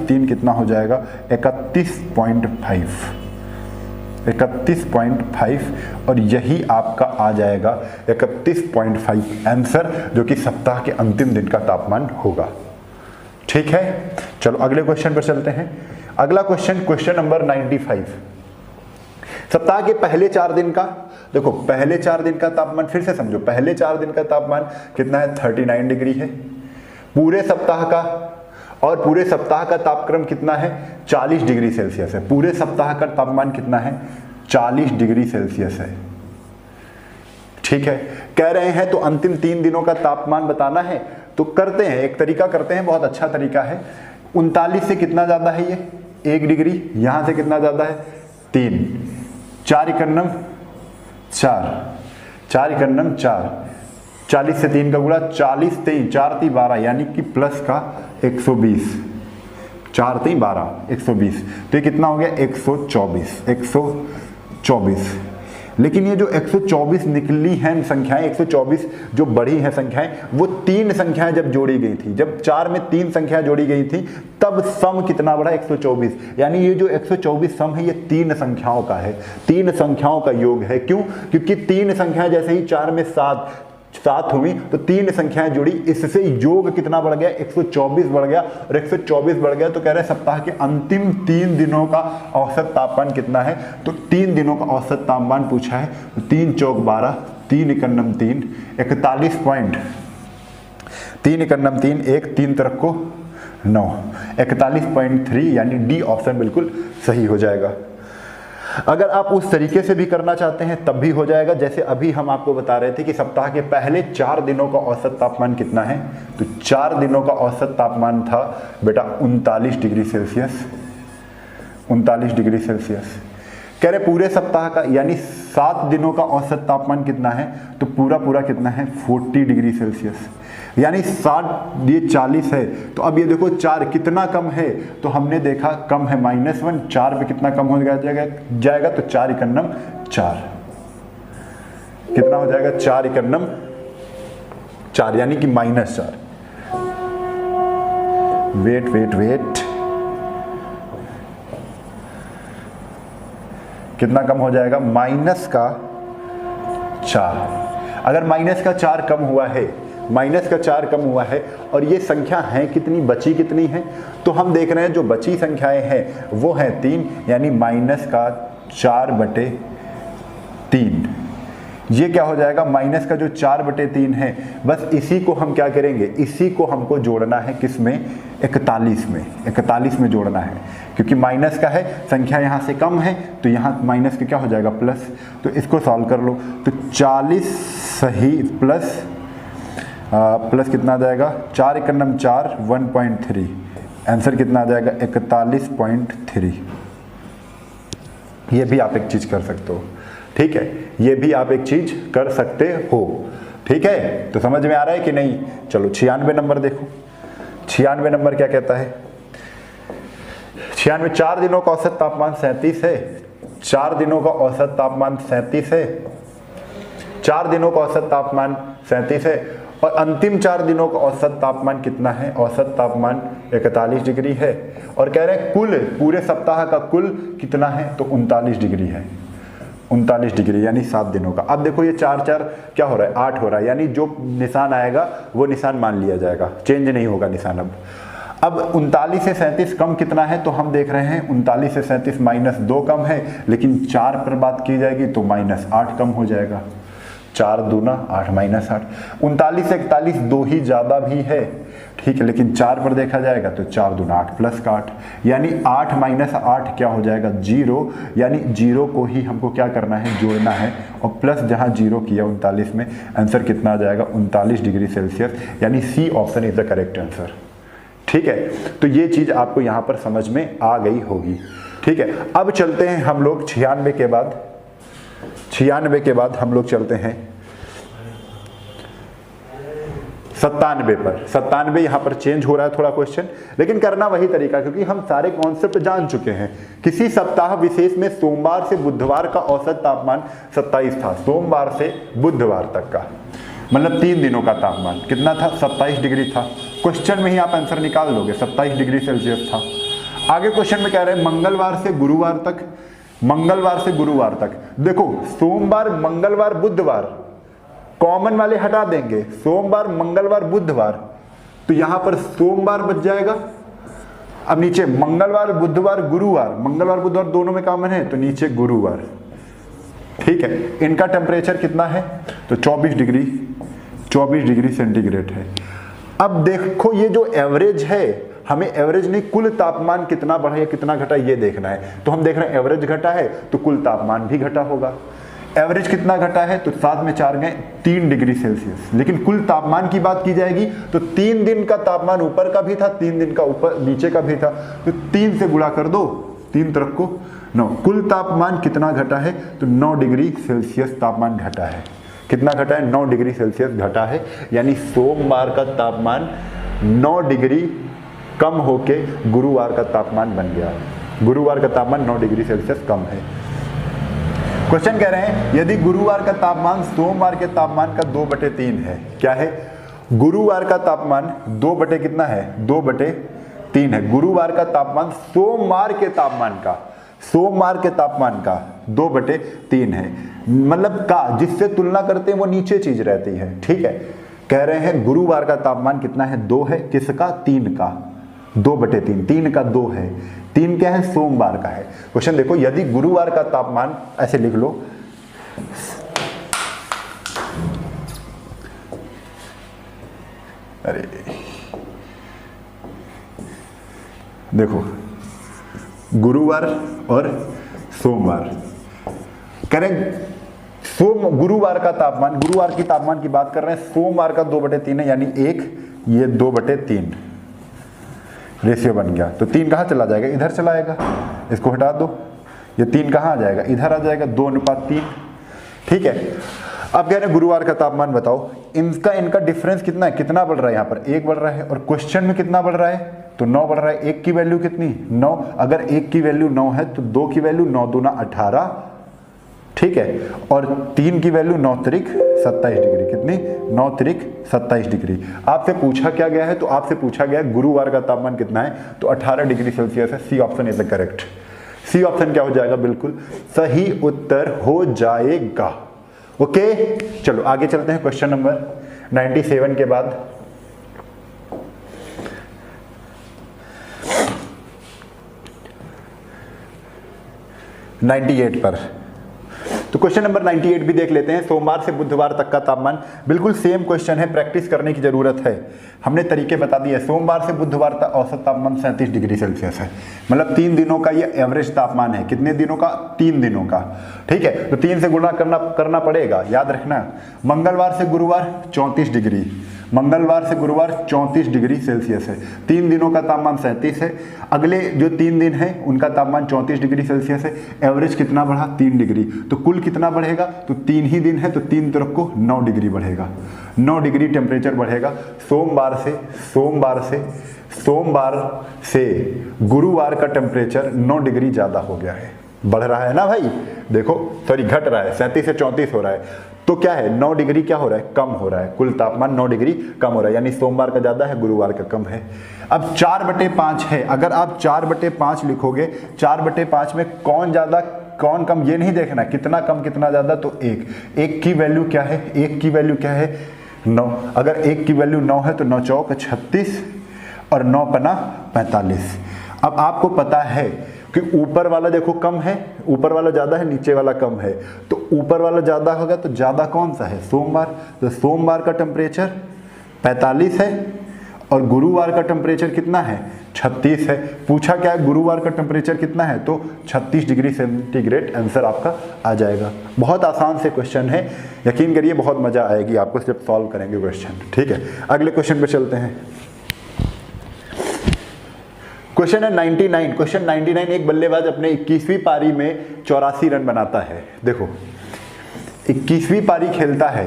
3 कितना हो जाएगा, 31.5, और यही आपका आ जाएगा 31.5 आंसर, जो कि सप्ताह के अंतिम दिन का तापमान होगा। ठीक है, चलो अगले क्वेश्चन पर चलते हैं। अगला क्वेश्चन नंबर 95। सप्ताह के पहले 4 दिन का, देखो पहले 4 दिन का तापमान फिर से समझो, पहले 4 दिन का तापमान कितना है, 39 डिग्री है। पूरे सप्ताह का, और पूरे सप्ताह का तापक्रम कितना है, 40 डिग्री सेल्सियस है। पूरे सप्ताह का तापमान कितना है, 40 डिग्री सेल्सियस है। ठीक है, कह रहे हैं तो अंतिम 3 दिनों का तापमान बताना है, तो करते हैं, एक तरीका करते हैं, बहुत अच्छा तरीका है। 39 से कितना ज्यादा है ये, 1 डिग्री, यहां से कितना ज्यादा है, 3, 4 × 4, 40 से 3 का गुणा, 40 3 4 3 12, यानी कि प्लस का 120, 4 3 12 120, तो ये कितना हो गया 124, 124। लेकिन ये जो 124 निकली हैं संख्याएं, 124 जो बढ़ी हैं संख्याएं, वो 3 संख्याएं जब जोड़ी गई थी, जब 4 में 3 संख्या जोड़ी गई थी, तब सम कितना बढ़ा 124। यानी ये जो 124 सम है ये 3 संख्याओं का है, 3 संख्याओं का योग है। क्यों? क्योंकि 3 संख्याएं जैसे ही 4 में 7 हुई तो 3 संख्याएं जुड़ी, इससे योग कितना बढ़ गया 124 बढ़ गया, और 124 बढ़ गया तो कह रहे हैं सप्ताह के अंतिम 3 दिनों का औसत तापमान कितना है। तो 3 दिनों का औसत तापमान पूछा है, तो 3 चौक 12, 3 एकन्नम 3, 41 पॉइंट, 3 एकन्नम 3, 1 3 तरफ को 9, 41.3, यानी डी ऑप्शन बिल्कुल सही हो जाएगा। अगर आप उस तरीके से भी करना चाहते हैं तब भी हो जाएगा, जैसे अभी हम आपको बता रहे थे कि सप्ताह के पहले 4 दिनों का औसत तापमान कितना है, तो 4 दिनों का औसत तापमान था बेटा 39 डिग्री सेल्सियस, 39 डिग्री सेल्सियस। कह रहे पूरे सप्ताह का यानी 7 दिनों का औसत तापमान कितना है, तो पूरा कितना है 40 डिग्री सेल्सियस, यानी 60 ये 40 है। तो अब ये देखो 4 कितना कम है, तो हमने देखा कम है -1, 4 पे कितना कम हो जाएगा तो 4 एकन्नम 4, कितना हो जाएगा 4 एकन्नम 4, यानी कि -4। वेट कितना कम हो जाएगा -4। अगर -4 कम हुआ है, -4 कम हुआ है, और ये संख्या है कितनी, बची कितनी है, तो हम देख रहे हैं जो बची संख्याएं हैं वो है 3, यानी -4/3। ये क्या हो जाएगा, माइनस का जो 4/3 है, बस इसी को हम क्या करेंगे, इसी को हमको जोड़ना है किस में, 41 में जोड़ना है, क्योंकि माइनस का है, संख्या यहाँ से कम है तो यहाँ माइनस का क्या हो जाएगा प्लस। तो इसको सॉल्व कर लो, तो 40 सही प्लस कितना आ जाएगा 4 एकन्नम 4 1.3, आंसर कितना आ जाएगा 41.3। ये भी आप एक चीज कर सकते हो, ठीक है, ये भी आप एक चीज कर सकते हो, ठीक है। तो समझ में आ रहा है कि नहीं। चलो 96 नंबर देखो, 96 नंबर क्या कहता है, 96 4 दिनों का औसत तापमान 37 है, 4 दिनों का औसत तापमान 37 है, 4 दिनों का औसत तापमान 37 है, और अंतिम 4 दिनों का औसत तापमान कितना है, औसत तापमान 41 डिग्री है, और कह रहे हैं कुल पूरे सप्ताह का कुल कितना है, तो 39 डिग्री है, 39 डिग्री यानी 7 दिनों का। अब देखो ये 4 4 क्या हो रहा है 8 हो रहा है, यानी जो निशान आएगा वो निशान मान लिया जाएगा, चेंज नहीं होगा निशान। अब 39 से 37 कम कितना है, तो हम देख रहे हैं 39 से 37 -2 कम है, लेकिन 4 पर बात की जाएगी तो -8 कम हो जाएगा, 4 दूना 8 -8। 39 से 41 2 ही ज़्यादा भी है, ठीक है, लेकिन 4 पर देखा जाएगा तो 4 दूना 8 प्लस का 8, यानी 8 -8 क्या हो जाएगा 0, यानी 0 को ही हमको क्या करना है, जोड़ना है, और प्लस जहाँ 0 किया 39 में, आंसर कितना आ जाएगा 39 डिग्री सेल्सियस, यानी C option is the correct answer, ठीक है। तो ये चीज़ आपको यहाँ पर समझ में आ गई होगी, ठीक है। अब चलते हैं हम लोग 96 के बाद हम लोग चलते हैं 97 पर। 97 यहाँ पर चेंज हो रहा है थोड़ा क्वेश्चन, लेकिन करना वही तरीका, क्योंकि हम सारे कॉन्सेप्ट जान चुके हैं। किसी सप्ताह विशेष में सोमवार से बुधवार का औसत तापमान 27 था, सोमवार से बुधवार तक का मतलब 3 दिनों का तापमान कितना था, 27 डिग्री था। क्वेश्चन में ही आप आंसर निकाल लोगे, 27 डिग्री सेल्सियस था। आगे क्वेश्चन में कह रहे हैं मंगलवार से गुरुवार तक। देखो सोमवार मंगलवार बुधवार कॉमन वाले हटा देंगे, सोमवार मंगलवार बुधवार, तो यहां पर सोमवार बच जाएगा। अब नीचे मंगलवार बुधवार गुरुवार, मंगलवार बुधवार दोनों में कॉमन है तो नीचे गुरुवार, ठीक है। इनका टेम्परेचर कितना है, तो 24 डिग्री सेंटीग्रेड है। अब देखो ये जो एवरेज है, हमें एवरेज नहीं कुल तापमान कितना बढ़ा या कितना घटा ये देखना है, तो हम देख रहे हैं एवरेज घटा है तो कुल तापमान भी घटा होगा। एवरेज कितना घटा है, तो 7 में 4 गए 3 डिग्री सेल्सियस, लेकिन कुल तापमान की बात की जाएगी तो 3 दिन का तापमान ऊपर का भी था, 3 दिन का ऊपर नीचे का भी था, तो 3 से गुणा कर दो, 3 तरफ को 9। कुल तापमान कितना घटा है, तो 9 डिग्री सेल्सियस तापमान घटा है। कितना घटा है, 9 डिग्री सेल्सियस घटा है, यानी सोमवार का तापमान 9 डिग्री कम होके गुरुवार का तापमान बन गया। गुरुवार का तापमान 9 डिग्री सेल्सियस कम है। क्वेश्चन कह रहे हैं यदि गुरुवार का तापमान सोमवार के तापमान का 2/3 है। क्या है? गुरुवार का तापमान 2 कितना है? 2/3 है। गुरुवार का तापमान सोमवार के तापमान का 2/3 है। मतलब का जिससे तुलना करते हैं वो नीचे चीज रहती है। ठीक है, कह रहे हैं गुरुवार का तापमान कितना है? 2 है। किसका? 3 का। 2/3, 3 का 2 है। 3 क्या है? सोमवार का है। क्वेश्चन देखो, यदि गुरुवार का तापमान, ऐसे लिख लो, अरे देखो, गुरुवार और सोमवार करें। गुरुवार का तापमान, गुरुवार की तापमान की बात कर रहे हैं, सोमवार का 2/3 है, यानी 1, ये 2/3 रेशियो बन गया। तो 3 कहाँ चला जाएगा? इधर चला आएगा। इसको हटा दो, ये 3 कहाँ आ जाएगा? इधर आ जाएगा। 2:3। ठीक है, अब कह रहे हैं गुरुवार का तापमान बताओ। इनका डिफरेंस कितना है? कितना बढ़ रहा है? यहाँ पर 1 बढ़ रहा है, और क्वेश्चन में कितना बढ़ रहा है? तो 9 बढ़ रहा है। 1 की वैल्यू कितनी? 9। अगर 1 की वैल्यू 9 है तो 2 की वैल्यू 9 दूना 18। ठीक है, और 3 की वैल्यू 9 त्रिक 27 डिग्री। कितनी? 9 त्रिक 27 डिग्री। आपसे पूछा क्या गया है? तो आपसे पूछा गया है गुरुवार का तापमान कितना है, तो 18 डिग्री सेल्सियस है। C option is the correct. C option क्या हो जाएगा? बिल्कुल सही उत्तर हो जाएगा। ओके, चलो आगे चलते हैं। क्वेश्चन नंबर 97 के बाद 98 पर। तो क्वेश्चन नंबर 98 भी देख लेते हैं। सोमवार से बुधवार तक का तापमान, बिल्कुल सेम क्वेश्चन है, प्रैक्टिस करने की जरूरत है। हमने तरीके बता दिए। सोमवार से बुधवार तक औसत तापमान 37 डिग्री सेल्सियस है। मतलब 3 दिनों का ये एवरेज तापमान है। कितने दिनों का? 3 दिनों का। ठीक है, तो 3 से गुणा करना पड़ेगा, याद रखना। मंगलवार से गुरुवार 34 डिग्री, मंगलवार से गुरुवार 34 डिग्री सेल्सियस है। 3 दिनों का तापमान 37 है। अगले जो 3 दिन है उनका तापमान 34 डिग्री सेल्सियस है। एवरेज कितना बढ़ा? 3 डिग्री। तो कुल कितना बढ़ेगा? तो 3 ही दिन है तो 3 तरफ को 9 डिग्री बढ़ेगा। 9 डिग्री टेम्परेचर बढ़ेगा। सोमवार से गुरुवार का टेम्परेचर 9 डिग्री ज़्यादा हो गया है। बढ़ रहा है ना भाई? देखो, सॉरी, घट रहा है। 37 से 34 हो रहा है। तो क्या है? 9 डिग्री क्या हो रहा है? कम हो रहा है। कुल तापमान 9 डिग्री कम हो रहा है, यानी सोमवार का ज़्यादा है, गुरुवार का कम है। अब 4/5 है। अगर आप 4/5 लिखोगे, 4/5 में कौन ज़्यादा कौन कम ये नहीं देखना, कितना कम कितना ज़्यादा। तो 1 की वैल्यू क्या है? 1 की वैल्यू क्या है? 9। अगर 1 की वैल्यू 9 है तो 9 चौक 36 और 9 पना 45। अब आपको पता है कि ऊपर वाला देखो कम है, ऊपर वाला ज़्यादा है, नीचे वाला कम है। तो ऊपर वाला ज़्यादा होगा तो ज़्यादा कौन सा है? सोमवार। तो सोमवार का टेम्परेचर 45 है और गुरुवार का टेम्परेचर कितना है? 36 है। पूछा क्या है? गुरुवार का टेम्परेचर कितना है? तो 36 डिग्री सेंटीग्रेड आंसर आपका आ जाएगा। बहुत आसान से क्वेश्चन है, यकीन करिए बहुत मज़ा आएगी आपको जब सॉल्व करेंगे क्वेश्चन। ठीक है, अगले क्वेश्चन पे चलते हैं। क्वेश्चन है 99। क्वेश्चन 99, एक बल्लेबाज अपने 21वीं पारी में 84 रन बनाता है। देखो, 21वीं पारी खेलता है,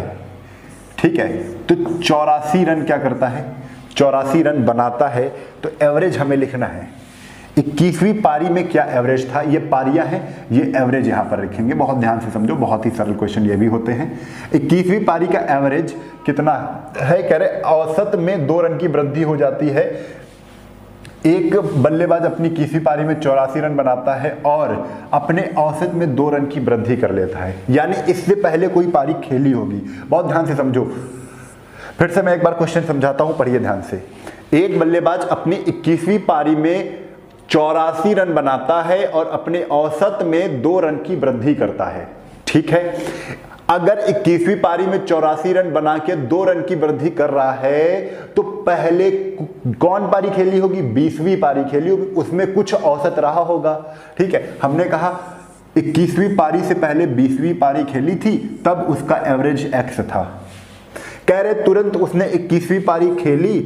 ठीक है, तो 84 रन क्या करता है? 84 रन बनाता है। तो एवरेज हमें लिखना है। 21वीं पारी में क्या एवरेज था? ये पारियां हैं, ये एवरेज यहां पर लिखेंगे। बहुत ध्यान से समझो, बहुत ही सरल क्वेश्चन ये भी होते हैं। 21वीं पारी का एवरेज कितना है? कह रहे औसत में 2 रन की वृद्धि हो जाती है। एक बल्लेबाज अपनी 21वीं पारी में 84 रन बनाता है और अपने औसत में 2 रन की वृद्धि कर लेता है, यानी इससे पहले कोई पारी खेली होगी। बहुत ध्यान से समझो, फिर से मैं एक बार क्वेश्चन समझाता हूं, पढ़िए ध्यान से। एक बल्लेबाज अपनी 21वीं पारी में 84 रन बनाता है और अपने औसत में 2 रन की वृद्धि करता है। ठीक है, अगर 21वीं पारी में 84 रन बना के 2 रन की वृद्धि कर रहा है तो पहले कौन पारी खेली होगी? 20वीं पारी खेली होगी, उसमें कुछ औसत रहा होगा। ठीक है, हमने कहा 21वीं पारी से पहले 20वीं पारी खेली थी, तब उसका एवरेज x था। कह रहे तुरंत उसने 21वीं पारी खेली,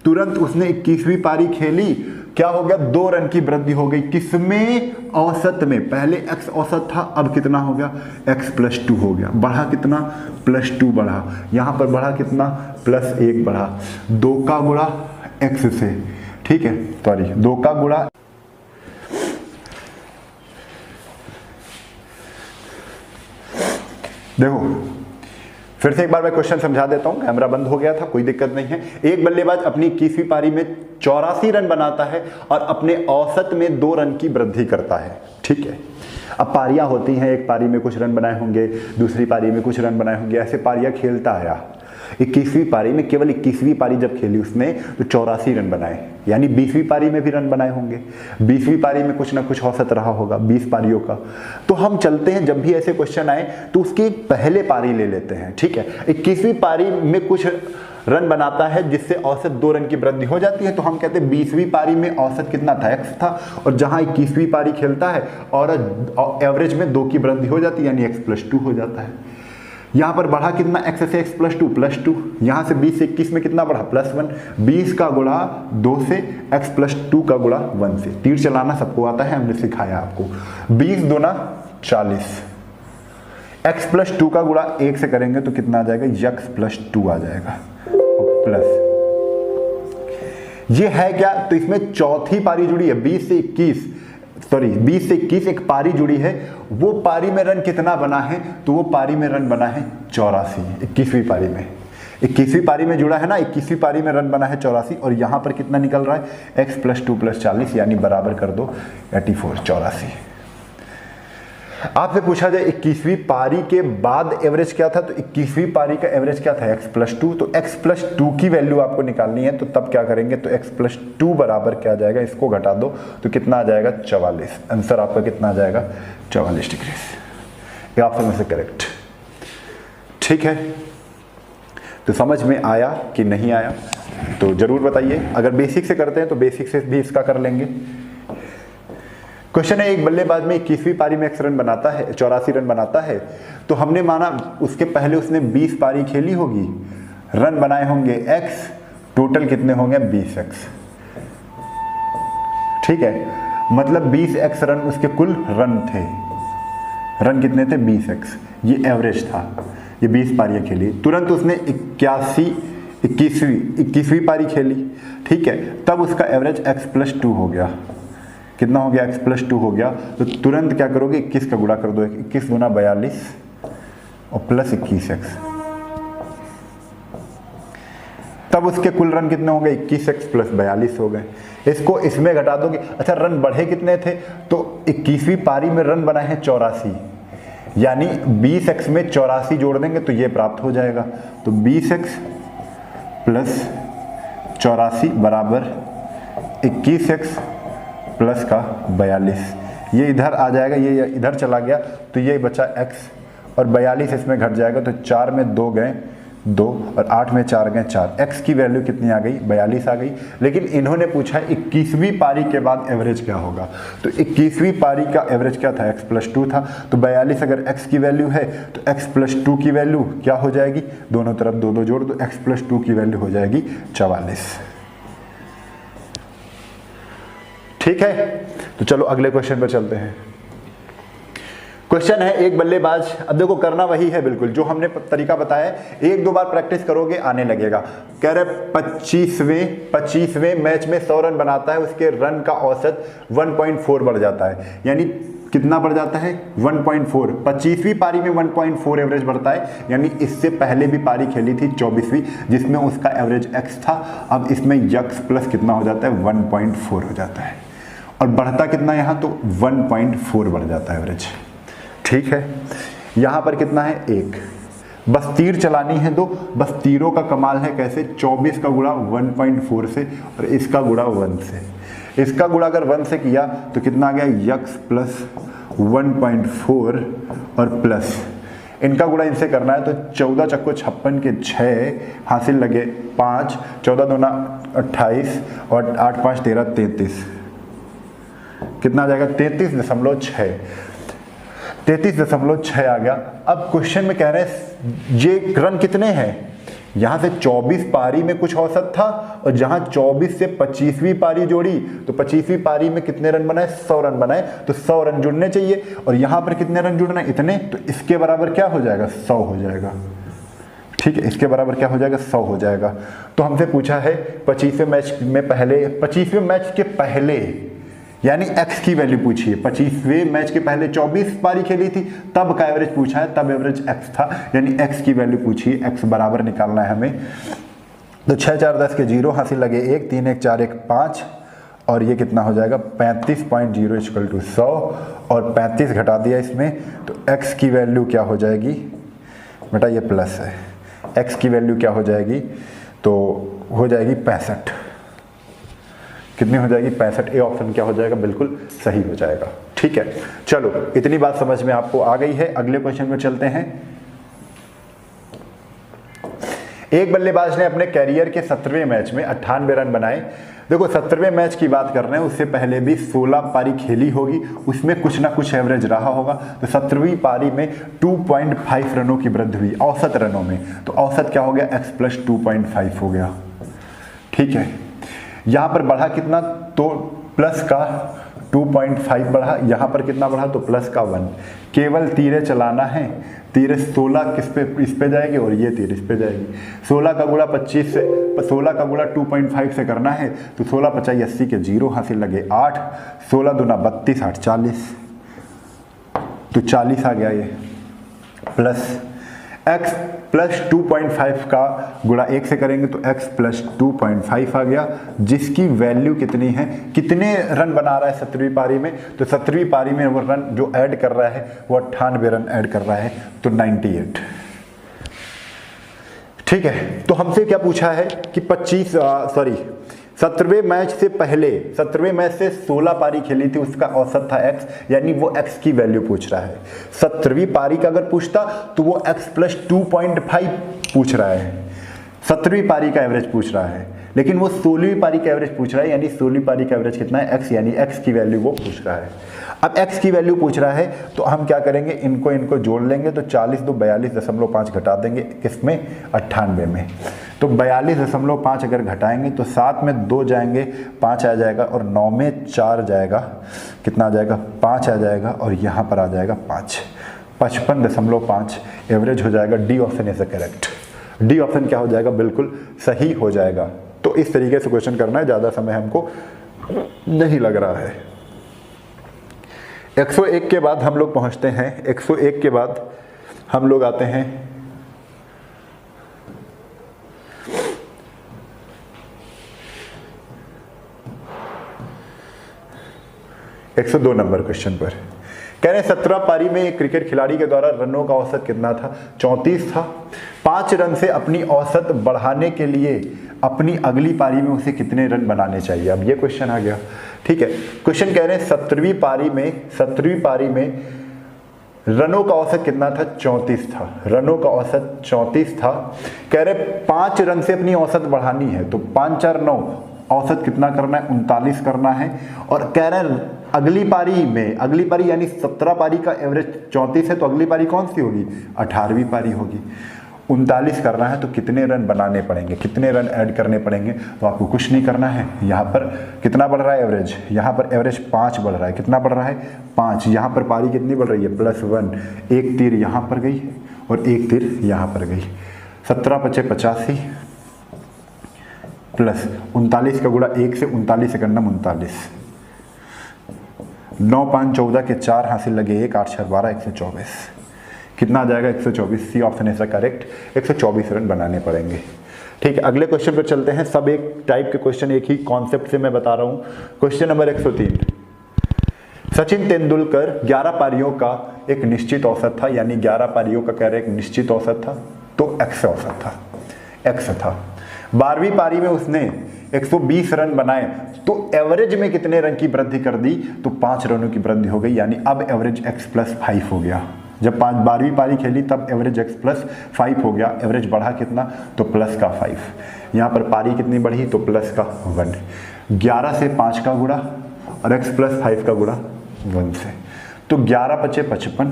तुरंत उसने 21वीं पारी खेली, क्या हो गया? 2 रन की वृद्धि हो गई। किसमें? औसत में। पहले x औसत था, अब कितना हो गया? x + 2 हो गया। बढ़ा कितना? +2 बढ़ा। यहां पर बढ़ा कितना? +1 बढ़ा। 2 का गुणा x से। ठीक है, सॉरी 2 का गुणा देखो फिर से एक बार मैं क्वेश्चन समझा देता हूं, कैमरा बंद हो गया था, कोई दिक्कत नहीं है। एक बल्लेबाज अपनी 21वीं पारी में 84 रन बनाता है और अपने औसत में 2 रन की वृद्धि करता है, ठीक है। अब पारियां होती हैं, एक पारी में कुछ रन बनाए होंगे, दूसरी पारी में कुछ रन बनाए होंगे, ऐसे पारियां खेलता आया। 21वीं पारी में, केवल 21वीं पारी जब खेली उसने तो 84 रन बनाए, यानी 20वीं पारी में भी रन बनाए होंगे, 20वीं पारी में कुछ ना कुछ औसत रहा होगा 20 पारियों का। तो हम चलते हैं, जब भी ऐसे क्वेश्चन आए तो उसकी पहले पारी ले लेते हैं, ठीक है। 21वीं पारी में कुछ रन बनाता है जिससे औसत 2 रन की वृद्धि हो जाती है, तो हम कहते हैं 20वीं पारी में औसत कितना था, x था, और जहां 21वीं पारी खेलता है और एवरेज में 2 की वृद्धि हो जाती है, यानी x+2 हो जाता है। यहां पर बढ़ा कितना, x से x+2 +2, यहां से 20 से 21 में कितना बढ़ा, +1, 20 का गुणा 2 से x+2 का गुणा 1 से। तीर चलाना सबको आता है, हमने सिखाया आपको। 20 दूना 40, x+2 का गुणा 1 से करेंगे तो कितना आ जाएगा, x+2 आ जाएगा, प्लस ये है क्या, तो इसमें चौथी पारी जुड़ी है, 20 से 21 एक पारी जुड़ी है। वो पारी में रन कितना बना है, तो वो पारी में रन बना है 84, 21वीं पारी में, 21वीं पारी में जुड़ा है ना, 21वीं पारी में रन बना है 84, और यहां पर कितना निकल रहा है, x+2 + 40, यानी बराबर कर दो 84, 84। आपसे पूछा जाए 21वीं पारी के बाद एवरेज क्या था, तो 21वीं पारी का एवरेज क्या था, x+2, तो x+2 की वैल्यू आपको निकालनी है, तो तब क्या करेंगे, तो x+2 बराबर क्या आ जाएगा, इसको घटा दो तो कितना आ जाएगा, 44। आंसर आपका कितना आ जाएगा, 44 डिग्री। ये ऑप्शन में से करेक्ट, ठीक है। तो समझ में आया कि नहीं आया तो जरूर बताइए। अगर बेसिक से करते हैं तो बेसिक से भी इसका कर लेंगे। क्वेश्चन है, एक बल्लेबाज में 21वीं पारी में x रन बनाता है, 84 रन बनाता है, तो हमने माना उसके पहले उसने 20 पारी खेली होगी, रन बनाए होंगे x, टोटल कितने होंगे, 20x, ठीक है। मतलब 20x रन उसके कुल रन थे, रन कितने थे, 20x, ये एवरेज था, ये 20 पारियां खेली। तुरंत उसने 21वीं पारी खेली, ठीक है, तब उसका एवरेज x+2 हो गया, कितना हो गया, x+2 हो गया। तो तुरंत क्या करोगे, 21 का गुणा कर दो, 21 दूना 42 और प्लस 21x, तब उसके कुल रन कितने होंगे, 21x + 42 हो गए। इसको इसमें घटा दोगे, अच्छा रन बढ़े कितने थे, तो 21वीं पारी में रन बनाए हैं 84, यानी 20x में 84 जोड़ देंगे तो ये प्राप्त हो जाएगा। तो 20x + 84 बराबर 21x प्लस का 42, ये इधर आ जाएगा, ये इधर चला गया तो ये बचा x, और 42 इसमें घट जाएगा, तो 4 में 2 गए 2 और 8 में 4 गए 4, x की वैल्यू कितनी आ गई, 42 आ गई। लेकिन इन्होंने पूछा 21वीं पारी के बाद एवरेज क्या होगा, तो 21वीं पारी का एवरेज क्या था, x+2 था, तो 42 अगर x की वैल्यू है तो x+2 की वैल्यू क्या हो जाएगी, दोनों तरफ 2 2 जोड़ दो, x+2 की वैल्यू हो जाएगी 44, ठीक है। तो चलो अगले क्वेश्चन पर चलते हैं। क्वेश्चन है, एक बल्लेबाज, अब देखो करना वही है बिल्कुल जो हमने तरीका बताया, 1-2 बार प्रैक्टिस करोगे आने लगेगा। कह रहे 25वें मैच में 100 रन बनाता है, उसके रन का औसत 1.4 बढ़ जाता है, यानी कितना बढ़ जाता है, 1.4। 25वीं पारी में 1.4 एवरेज बढ़ता है, यानी इससे पहले भी पारी खेली थी 24वीं जिसमें उसका एवरेज x था, अब इसमें x प्लस कितना हो जाता है, 1.4 हो जाता है, और बढ़ता कितना यहाँ, तो 1.4 बढ़ जाता है एवरेज, ठीक है। यहाँ पर कितना है, 1, बस तीर चलानी है 2, बस तीरों का कमाल है कैसे, 24 का गुणा 1.4 से और इसका गुणा 1 से, इसका गुणा अगर 1 से किया तो कितना आ गया, x प्लस 1.4 और प्लस इनका गुणा इनसे करना है, तो 14 चक्को 56 के 6 हासिल लगे 5, 14 दूना 28 और 8 5 13 33, कितना आ जाएगा, 33.6, 33.6 आ गया। अब क्वेश्चन में कह रहे हैं ये रन कितने हैं, यहां से 24 पारी में कुछ औसत था, और जहां 24 से 25वीं पारी जोड़ी तो 25वीं पारी में कितने रन बनाए, 100 रन बनाए, तो 100 रन जुड़ने चाहिए, और यहां पर कितने रन जुड़ना है, इतने, तो इसके बराबर क्या हो जाएगा, 100 हो जाएगा, ठीक है, इसके बराबर क्या हो जाएगा, 100 हो जाएगा। तो हमसे पूछा है 25वें मैच में पहले, 25वें मैच के पहले यानी x की वैल्यू पूछी है। 25वें मैच के पहले 24 पारी खेली थी, तब का एवरेज पूछा है, तब एवरेज x था, यानी x की वैल्यू पूछी है, x बराबर निकालना है हमें। तो 6 4 10 के 0 हासिल लगे 1, 3 1 4 1 5, और ये कितना हो जाएगा 35.0 इक्वल टू 100, और 35 घटा दिया इसमें, तो x की वैल्यू क्या हो जाएगी बेटा, ये प्लस है, x की वैल्यू क्या हो जाएगी, तो हो जाएगी 65। कितनी हो जाएगी 65। ए ऑप्शन क्या हो जाएगा, बिल्कुल सही हो जाएगा। ठीक है, चलो इतनी बात समझ में आपको आ गई है। अगले क्वेश्चन में चलते हैं। एक बल्लेबाज ने अपने कैरियर के 17वें मैच में 98 रन बनाए। देखो 17वें मैच की बात कर रहे हैं, उससे पहले भी 16 पारी खेली होगी, उसमें कुछ ना कुछ एवरेज रहा होगा। तो 17वीं पारी में 2.5 रनों की वृद्धि हुई औसत रनों में, तो औसत क्या हो गया, x प्लस 2.5 हो गया। ठीक है, यहाँ पर बढ़ा कितना, तो प्लस का 2.5 बढ़ा, यहाँ पर कितना बढ़ा, तो प्लस का 1। केवल तीरे चलाना है, तीरे 16 किस पे, इस पे जाएगी, और ये तीर इस पे जाएगी। 16 का गुणा 25 से, 16 का गुणा 2.5 से करना है, तो 16 55 80 के 0 हासिल लगे 8, 16 दूना 32 8 40, तो 40 आ गया ये, प्लस x प्लस 2.5 का गुणा 1 से करेंगे तो x प्लस 2.5 आ गया, जिसकी वैल्यू कितनी है, कितने रन बना रहा है 17वीं पारी में, तो 17वीं पारी में वो रन जो ऐड कर रहा है वो 98 रन ऐड कर रहा है, तो 98। ठीक है, तो हमसे क्या पूछा है कि 17वें मैच से पहले, 17वें मैच से 16 पारी खेली थी, उसका औसत था x, यानी वो x की वैल्यू पूछ रहा है। 17वीं पारी का अगर पूछता तो वो x प्लस 2.5 पूछ रहा है, 17वीं पारी का एवरेज पूछ रहा है, लेकिन वो 16वीं पारी का एवरेज पूछ रहा है, यानी 16वीं पारी का एवरेज कितना है, x, यानी x की वैल्यू वो पूछ रहा है। अब x की वैल्यू पूछ रहा है तो हम क्या करेंगे, इनको जोड़ लेंगे, तो 40 2 42.5 घटा देंगे किसमें, 98 में। तो 42.5 अगर घटाएंगे तो 7 में 2 जाएंगे, 5 आ जाएगा, और 9 में 4 जाएगा, कितना आ जाएगा, 5 आ जाएगा, और यहाँ पर आ जाएगा 5, 55.5 एवरेज हो जाएगा। D option is correct. D option क्या हो जाएगा, बिल्कुल सही हो जाएगा। तो इस तरीके से क्वेश्चन करना है, ज़्यादा समय हमको नहीं लग रहा है। 101 के बाद हम लोग पहुँचते हैं, 101 के बाद हम लोग आते हैं 102 नंबर क्वेश्चन पर। कह रहे हैं 17 पारी में एक क्रिकेट खिलाड़ी के द्वारा रनों का औसत कितना था, 34 था। 5 रन से अपनी औसत बढ़ाने के लिए अपनी अगली पारी में उसे कितने रन बनाने चाहिए। अब ये क्वेश्चन आ गया। ठीक है, क्वेश्चन कह रहे हैं 17वीं पारी में रनों का औसत कितना था, 34 था। रनों का औसत 34 था। कह रहे 5 रन से अपनी औसत बढ़ानी है, तो 5 4 9, औसत कितना करना है, 39 करना है। और कह रहे हैं अगली पारी यानी 17 पारी का एवरेज 34 है, तो अगली पारी कौन सी होगी, 18वीं पारी होगी। 39 करना है तो कितने रन बनाने पड़ेंगे, कितने रन ऐड करने पड़ेंगे, तो आपको कुछ नहीं करना है। यहाँ पर कितना बढ़ रहा है एवरेज, यहाँ पर एवरेज 5 बढ़ रहा है। कितना बढ़ रहा है, 5। यहाँ पर पारी कितनी बढ़ रही है, +1। एक तीर यहाँ पर गई और एक तीर यहाँ पर गई। 17 × 5 = 85 प्लस 39 का गुणा 1 से 39 से करना 39। 9 5 14 के 4 हासिल लगे 1, 8 6 12 124। कितना आ जाएगा, 124। सी ऑप्शन है करेक्ट। 124 रन बनाने पड़ेंगे। ठीक है, अगले क्वेश्चन पर चलते हैं। सब एक टाइप के क्वेश्चन, एक ही कॉन्सेप्ट से मैं बता रहा हूं। Question number 103। सचिन तेंदुलकर 11 पारियों का एक निश्चित औसत था, यानी 11 पारियों का कह रहे एक निश्चित औसत था, तो x औसत था, x था। 12वीं पारी में उसने 120 रन बनाए, तो एवरेज में कितने रन की वृद्धि कर दी, तो 5 रनों की वृद्धि हो गई, यानी अब एवरेज x + 5 हो गया। जब 12वीं पारी खेली तब एवरेज x + 5 हो गया। एवरेज बढ़ा कितना, तो +5। यहाँ पर पारी कितनी बढ़ी, तो +1। 11 से 5 का गुणा और x + 5 का गुणा 1 से, तो 11 × 5 = 55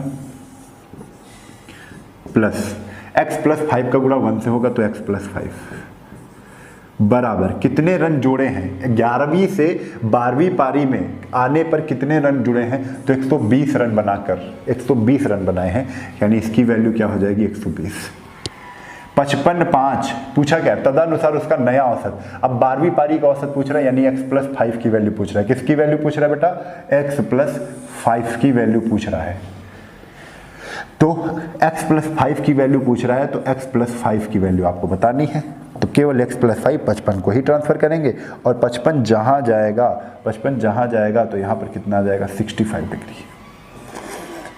प्लस x + 5 का गुणा 1 से होगा, तो x + 5 बराबर कितने रन जोड़े हैं। 11वीं से 12वीं पारी में आने पर कितने रन जुड़े हैं, तो 120 रन बनाकर 120 रन बनाए हैं, यानी इसकी वैल्यू क्या हो जाएगी, 120। 55.5 पूछा क्या, तदनुसार उसका नया औसत। अब 12वीं पारी का औसत पूछ रहा है, यानी x+5 की वैल्यू पूछ रहा है। किसकी वैल्यू पूछ रहा है बेटा, x+5 की वैल्यू पूछ रहा है। तो x+5 की वैल्यू पूछ रहा है, तो x+5 की वैल्यू आपको बतानी है। तो केवल x+5 55 को ही ट्रांसफर करेंगे, और 55 जहां जाएगा तो यहां पर कितना आ जाएगा, 65 डिग्री।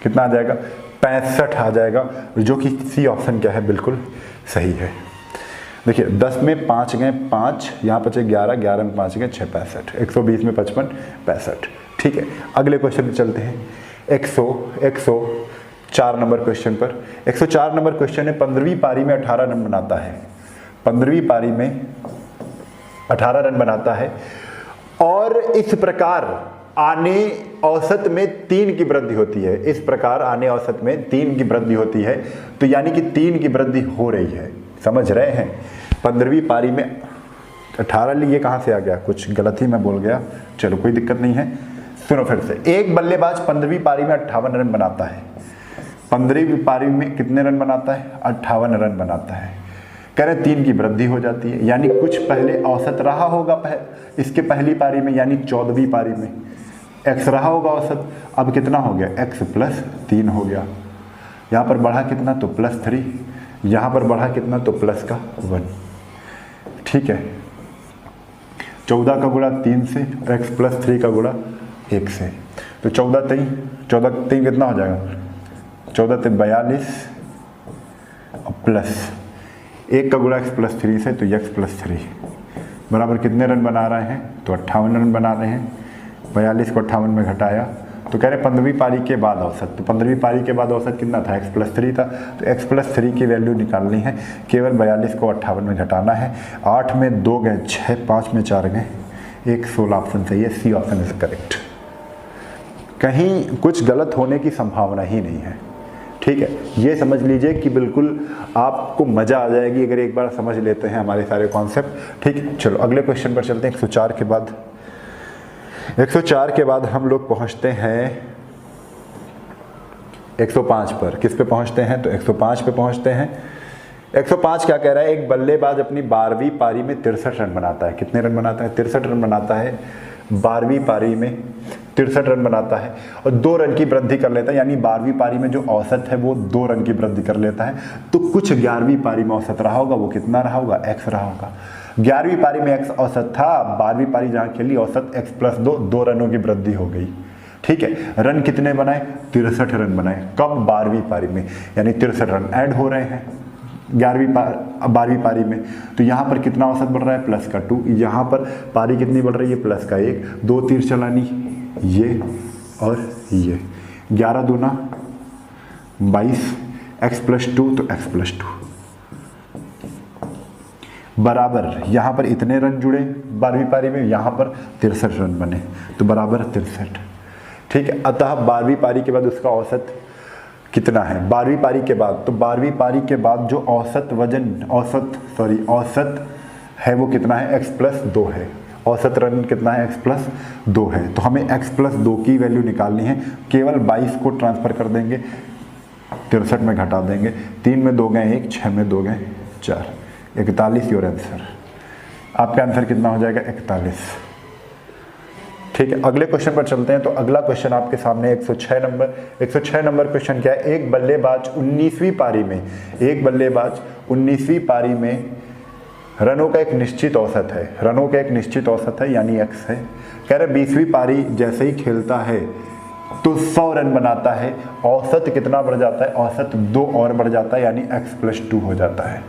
कितना आ जाएगा, 65 आ जाएगा, जो कि सी ऑप्शन क्या है, बिल्कुल सही है। देखिए 10 में 5 गए 5, यहाँ बचे 11, 11 में 5 गए 6, 65, 120 में 55, 65। ठीक है, अगले क्वेश्चन में चलते हैं। 104 नंबर क्वेश्चन पर। 104 नंबर क्वेश्चन है, 15वीं पारी में 18 रन बनाता है। 15वीं पारी में 18 रन बनाता है, और इस प्रकार आने औसत में 3 की वृद्धि होती है। इस प्रकार आने औसत में 3 की वृद्धि होती है, तो यानी कि 3 की वृद्धि हो रही है। समझ रहे हैं, 15वीं पारी में 18, ये कहां से आ गया, कुछ गलत ही मैं बोल गया, चलो कोई दिक्कत नहीं है। सुनो फिर से, एक बल्लेबाज 15वीं पारी में 58 रन बनाता है। 15वीं पारी में कितने रन बनाता है, 58 रन बनाता है। कह रहे 3 की वृद्धि हो जाती है, यानी कुछ पहले औसत रहा होगा इसके पहली पारी में, यानी 14वीं पारी में x रहा होगा औसत। अब कितना हो गया, x+3 हो गया। यहाँ पर बढ़ा कितना, तो +3, यहाँ पर बढ़ा कितना, तो +1। ठीक है, 14 का गुणा 3 से, x+3 का गुणा 1 से, तो 14 कितना हो जाएगा, 14 42, प्लस 1 का गुणा x+3 से, तो x+3 बराबर कितने रन बना रहे हैं, तो 58 रन बना रहे हैं। 42 को 58 में घटाया, तो कह रहे 15वीं पारी के बाद औसत। तो 15वीं पारी के बाद औसत कितना था, x+3 था। तो x+3 की वैल्यू निकालनी है, केवल 42 को 58 में घटाना है। 8 में 2 गए 6, 5 में 4 गए 1, 16 ऑप्शन सही है, सी ऑप्शन इज करेक्ट। कहीं कुछ गलत होने की संभावना ही नहीं है। ठीक है, ये समझ लीजिए कि बिल्कुल आपको मज़ा आ जाएगी अगर एक बार समझ लेते हैं हमारे सारे कॉन्सेप्ट। ठीक है, चलो अगले क्वेश्चन पर चलते हैं। 104 के बाद हम लोग पहुंचते हैं 105 पर। किस पे पहुंचते हैं, तो 105 पे पहुंचते हैं। 105 क्या कह रहा है, एक बल्लेबाज अपनी 12वीं पारी में 63 रन बनाता है। कितने रन बनाता है, 63 रन बनाता है। 12वीं पारी में 63 रन बनाता है और 2 रन की वृद्धि कर लेता है, यानी 12वीं पारी में जो औसत है वो 2 रन की वृद्धि कर लेता है। तो कुछ 11वीं पारी में औसत रहा होगा, वो कितना रहा होगा, x रहा होगा। 11वीं पारी में x औसत था, 12वीं पारी जहाँ खेली औसत x+2, 2 रनों की वृद्धि हो गई। ठीक है, रन कितने बनाए, 63 रन बनाए। कब, 12वीं पारी में, यानी 63 रन ऐड हो रहे हैं 12वीं पारी में। तो यहाँ पर कितना औसत बढ़ रहा है, +2। यहाँ पर पारी कितनी बढ़ रही है, +1। 2 तीर चलानी, ये और ये, 11 दूना 22, x+2, तो x+2 बराबर, यहाँ पर इतने रन जुड़े 12वीं पारी में, यहाँ पर 63 रन बने, तो बराबर 63। ठीक है, अतः 12वीं पारी के बाद उसका औसत कितना है, 12वीं पारी के बाद, तो 12वीं पारी के बाद जो औसत है वो कितना है, x+2 है। औसत रन कितना है, x+2 है। तो हमें x+2 की वैल्यू निकालनी है। केवल 22 को ट्रांसफर कर देंगे, 63 में घटा देंगे, 3 में 2 गए 1, 6 में 2 गए 4, 41 योर आंसर। आपका आंसर कितना हो जाएगा, 41। ठीक है, अगले क्वेश्चन पर चलते हैं। तो अगला क्वेश्चन आपके सामने 106 नंबर क्वेश्चन क्या है, एक बल्लेबाज 19वीं पारी में रनों का एक निश्चित औसत है, यानी x है। कह रहे 20वीं पारी जैसे ही खेलता है तो 100 रन बनाता है। औसत कितना बढ़ जाता है, औसत 2 और बढ़ जाता है, यानी x+2 हो जाता है।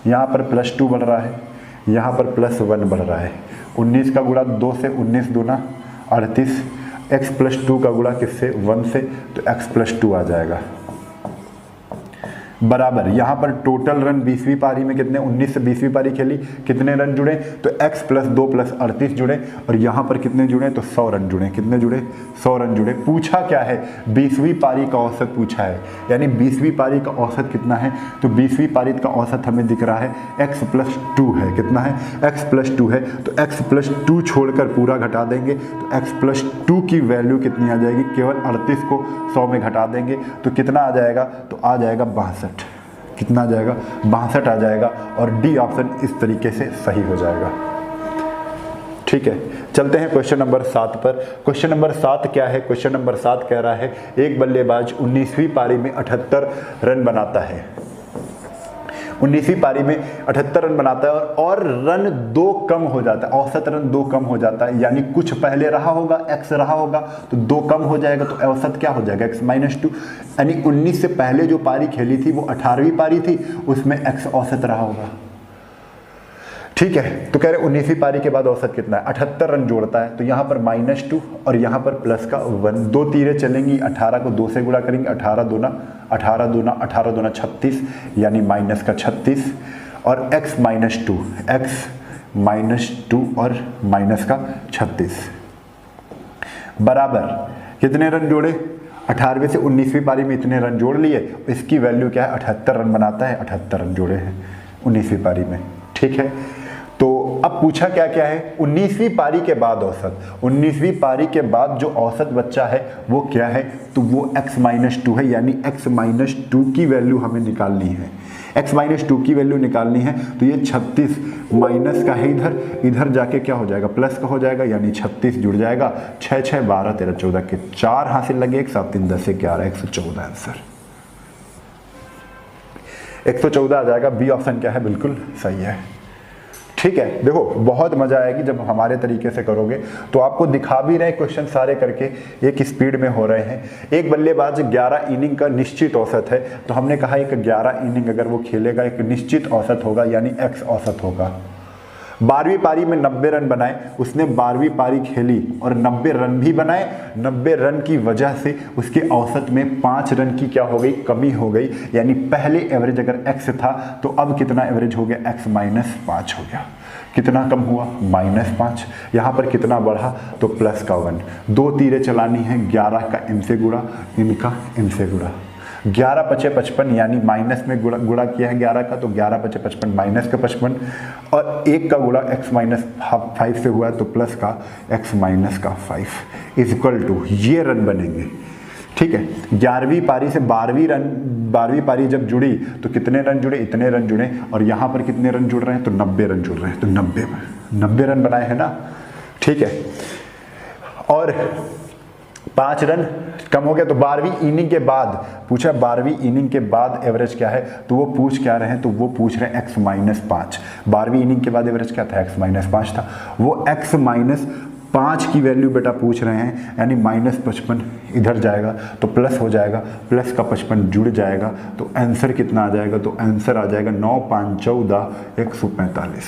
यहाँ पर +2 बढ़ रहा है, यहाँ पर +1 बढ़ रहा है। 19 का गुणा 2 से, 19 दूना 38, x+2 का गुणा किससे, 1 से, तो x+2 आ जाएगा। बराबर, यहाँ पर टोटल रन 20वीं पारी में कितने, 19 से 20वीं पारी खेली, कितने रन जुड़े, तो x+2 + 38 जुड़े, और यहाँ पर कितने जुड़े, तो 100 रन जुड़े। कितने जुड़े, 100 रन जुड़े। पूछा क्या है, 20वीं पारी का औसत पूछा है, यानी 20वीं पारी का औसत कितना है, तो 20वीं पारी का औसत हमें दिख रहा है x+2 है। कितना है, x+2 है। तो x+2 छोड़कर पूरा घटा देंगे, तो x+2 की वैल्यू कितनी आ जाएगी, केवल 38 को 100 में घटा देंगे तो कितना आ जाएगा, तो आ जाएगा 62। कितना आ जाएगा 62 आ जाएगा और डी ऑप्शन इस तरीके से सही हो जाएगा। ठीक है, चलते हैं क्वेश्चन नंबर 7 पर। क्वेश्चन नंबर 7 क्या है? क्वेश्चन नंबर 7 कह रहा है एक बल्लेबाज 19वीं पारी में 78 रन बनाता है। 19वीं पारी में 78 रन बनाता है और रन 2 कम हो जाता है, औसत रन 2 कम हो जाता है, यानी कुछ पहले रहा होगा, x रहा होगा तो 2 कम हो जाएगा, तो औसत क्या हो जाएगा x-2, यानी 19 से पहले जो पारी खेली थी वो 18वीं पारी थी, उसमें x औसत रहा होगा। ठीक है, तो कह रहे 19वीं पारी के बाद औसत कितना है? 78 रन जोड़ता है, तो यहाँ पर -2 और यहाँ पर प्लस का 1, 2 तीरें चलेंगी, 18 को 2 से गुणा करेंगे, 18 दूना 36, यानी माइनस का 36 और x-2 और माइनस का 36 बराबर कितने रन जोड़े? 18वीं से 19वीं पारी में इतने रन जोड़ लिए, इसकी वैल्यू क्या है? 78 रन बनाता है, 78 रन जोड़े हैं 19वीं पारी में। ठीक है, तो अब पूछा क्या क्या है? 19वीं पारी के बाद औसत, 19वीं पारी के बाद जो औसत बच्चा है वो क्या है? तो वो x-2 है, यानी x-2 की वैल्यू हमें निकालनी है। x-2 की वैल्यू निकालनी है, तो ये 36 माइनस का है, इधर जाके क्या हो जाएगा? प्लस का हो जाएगा, यानी 36 जुड़ जाएगा। 6 6 12 13 14 के 4 हासिल लगे, 1 7 3 10 11 114 आंसर 114 आ जाएगा। बी ऑप्शन क्या है? बिल्कुल सही है। ठीक है, देखो बहुत मजा आएगी जब हमारे तरीके से करोगे, तो आपको दिखा भी रहे क्वेश्चन सारे करके एक स्पीड में हो रहे हैं। एक बल्लेबाज 11 इनिंग का निश्चित औसत है, तो हमने कहा एक 11 इनिंग अगर वो खेलेगा एक निश्चित औसत होगा, यानी x औसत होगा। 12वीं पारी में 90 रन बनाए, उसने 12वीं पारी खेली और 90 रन भी बनाए। 90 रन की वजह से उसके औसत में 5 रन की क्या हो गई? कमी हो गई, यानी पहले एवरेज अगर x था तो अब कितना एवरेज हो गया? x-5 हो गया। कितना कम हुआ? -5। यहाँ पर कितना बढ़ा? तो प्लस का 1। 2 तीरें चलानी है, 11 का m से गुणा, इनका m से गुणा। 11 × 5 = 55, यानी माइनस में गुणा किया है 11 का, तो 11 × 5 = 55 माइनस का 55 और 1 का गुणा x-5 से हुआ है, तो प्लस का x-5 इक्वल टू ये रन बनेंगे। ठीक है, 11वीं पारी से 12वीं पारी जब जुड़ी तो कितने रन जुड़े? इतने रन जुड़े, और यहाँ पर कितने रन जुड़ रहे हैं? तो 90 रन जुड़ रहे हैं, तो 90 रन बनाए हैं ना। ठीक है, और 5 रन कम हो गया, तो 12वीं इनिंग के बाद पूछा, 12वीं इनिंग के बाद एवरेज क्या है? तो वो पूछ क्या रहे हैं? तो वो पूछ रहे हैं x-5। 12वीं इनिंग के बाद एवरेज क्या था? x-5 था। वो x-5 की वैल्यू बेटा पूछ रहे हैं, यानी -55 इधर जाएगा तो प्लस हो जाएगा, प्लस का 55 जुड़ जाएगा, तो आंसर कितना आ जाएगा? तो आंसर आ जाएगा 9 5 14 145।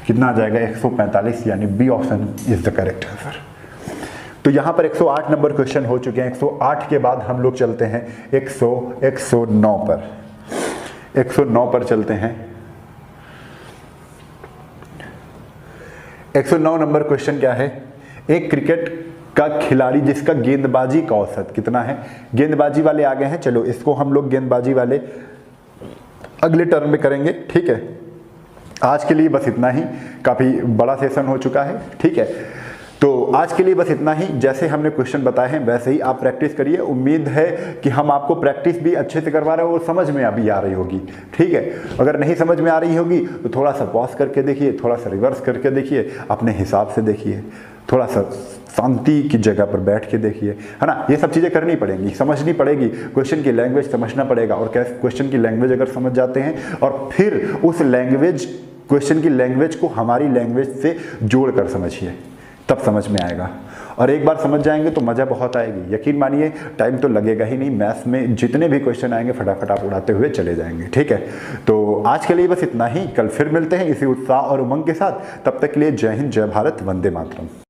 कितना आ जाएगा? 145, यानी B option is the correct answer. तो यहाँ पर 108 नंबर क्वेश्चन हो चुके हैं। 108 के बाद हम लोग चलते हैं 109 पर। 109 पर चलते हैं। 109 नंबर क्वेश्चन क्या है? एक क्रिकेट का खिलाड़ी जिसका गेंदबाजी का औसत कितना है? गेंदबाजी वाले आ गए हैं, चलो इसको हम लोग गेंदबाजी वाले अगले टर्म में करेंगे। ठीक है, आज के लिए बस इतना ही, काफ़ी बड़ा सेशन हो चुका है। ठीक है, तो आज के लिए बस इतना ही। जैसे हमने क्वेश्चन बताए हैं वैसे ही आप प्रैक्टिस करिए। उम्मीद है कि हम आपको प्रैक्टिस भी अच्छे से करवा रहे हो और समझ में अभी आ रही होगी। ठीक है, अगर नहीं समझ में आ रही होगी तो थोड़ा सा पॉज करके देखिए, थोड़ा सा रिवर्स करके देखिए, अपने हिसाब से देखिए, थोड़ा सा शांति की जगह पर बैठ के देखिए, है ना। ये सब चीज़ें करनी पड़ेंगी, समझनी पड़ेगी, क्वेश्चन की लैंग्वेज समझना पड़ेगा। और कैसे क्वेश्चन की लैंग्वेज अगर समझ जाते हैं और फिर उस लैंग्वेज क्वेश्चन की लैंग्वेज को हमारी लैंग्वेज से जोड़ कर समझिए, तब समझ में आएगा। और एक बार समझ जाएंगे तो मज़ा बहुत आएगी। यकीन मानिए टाइम तो लगेगा ही नहीं, मैथ्स में जितने भी क्वेश्चन आएंगे फटाफट आप उड़ाते हुए चले जाएंगे। ठीक है, तो आज के लिए बस इतना ही। कल फिर मिलते हैं इसी उत्साह और उमंग के साथ। तब तक के लिए जय हिंद, जय भारत, वंदे मातरम।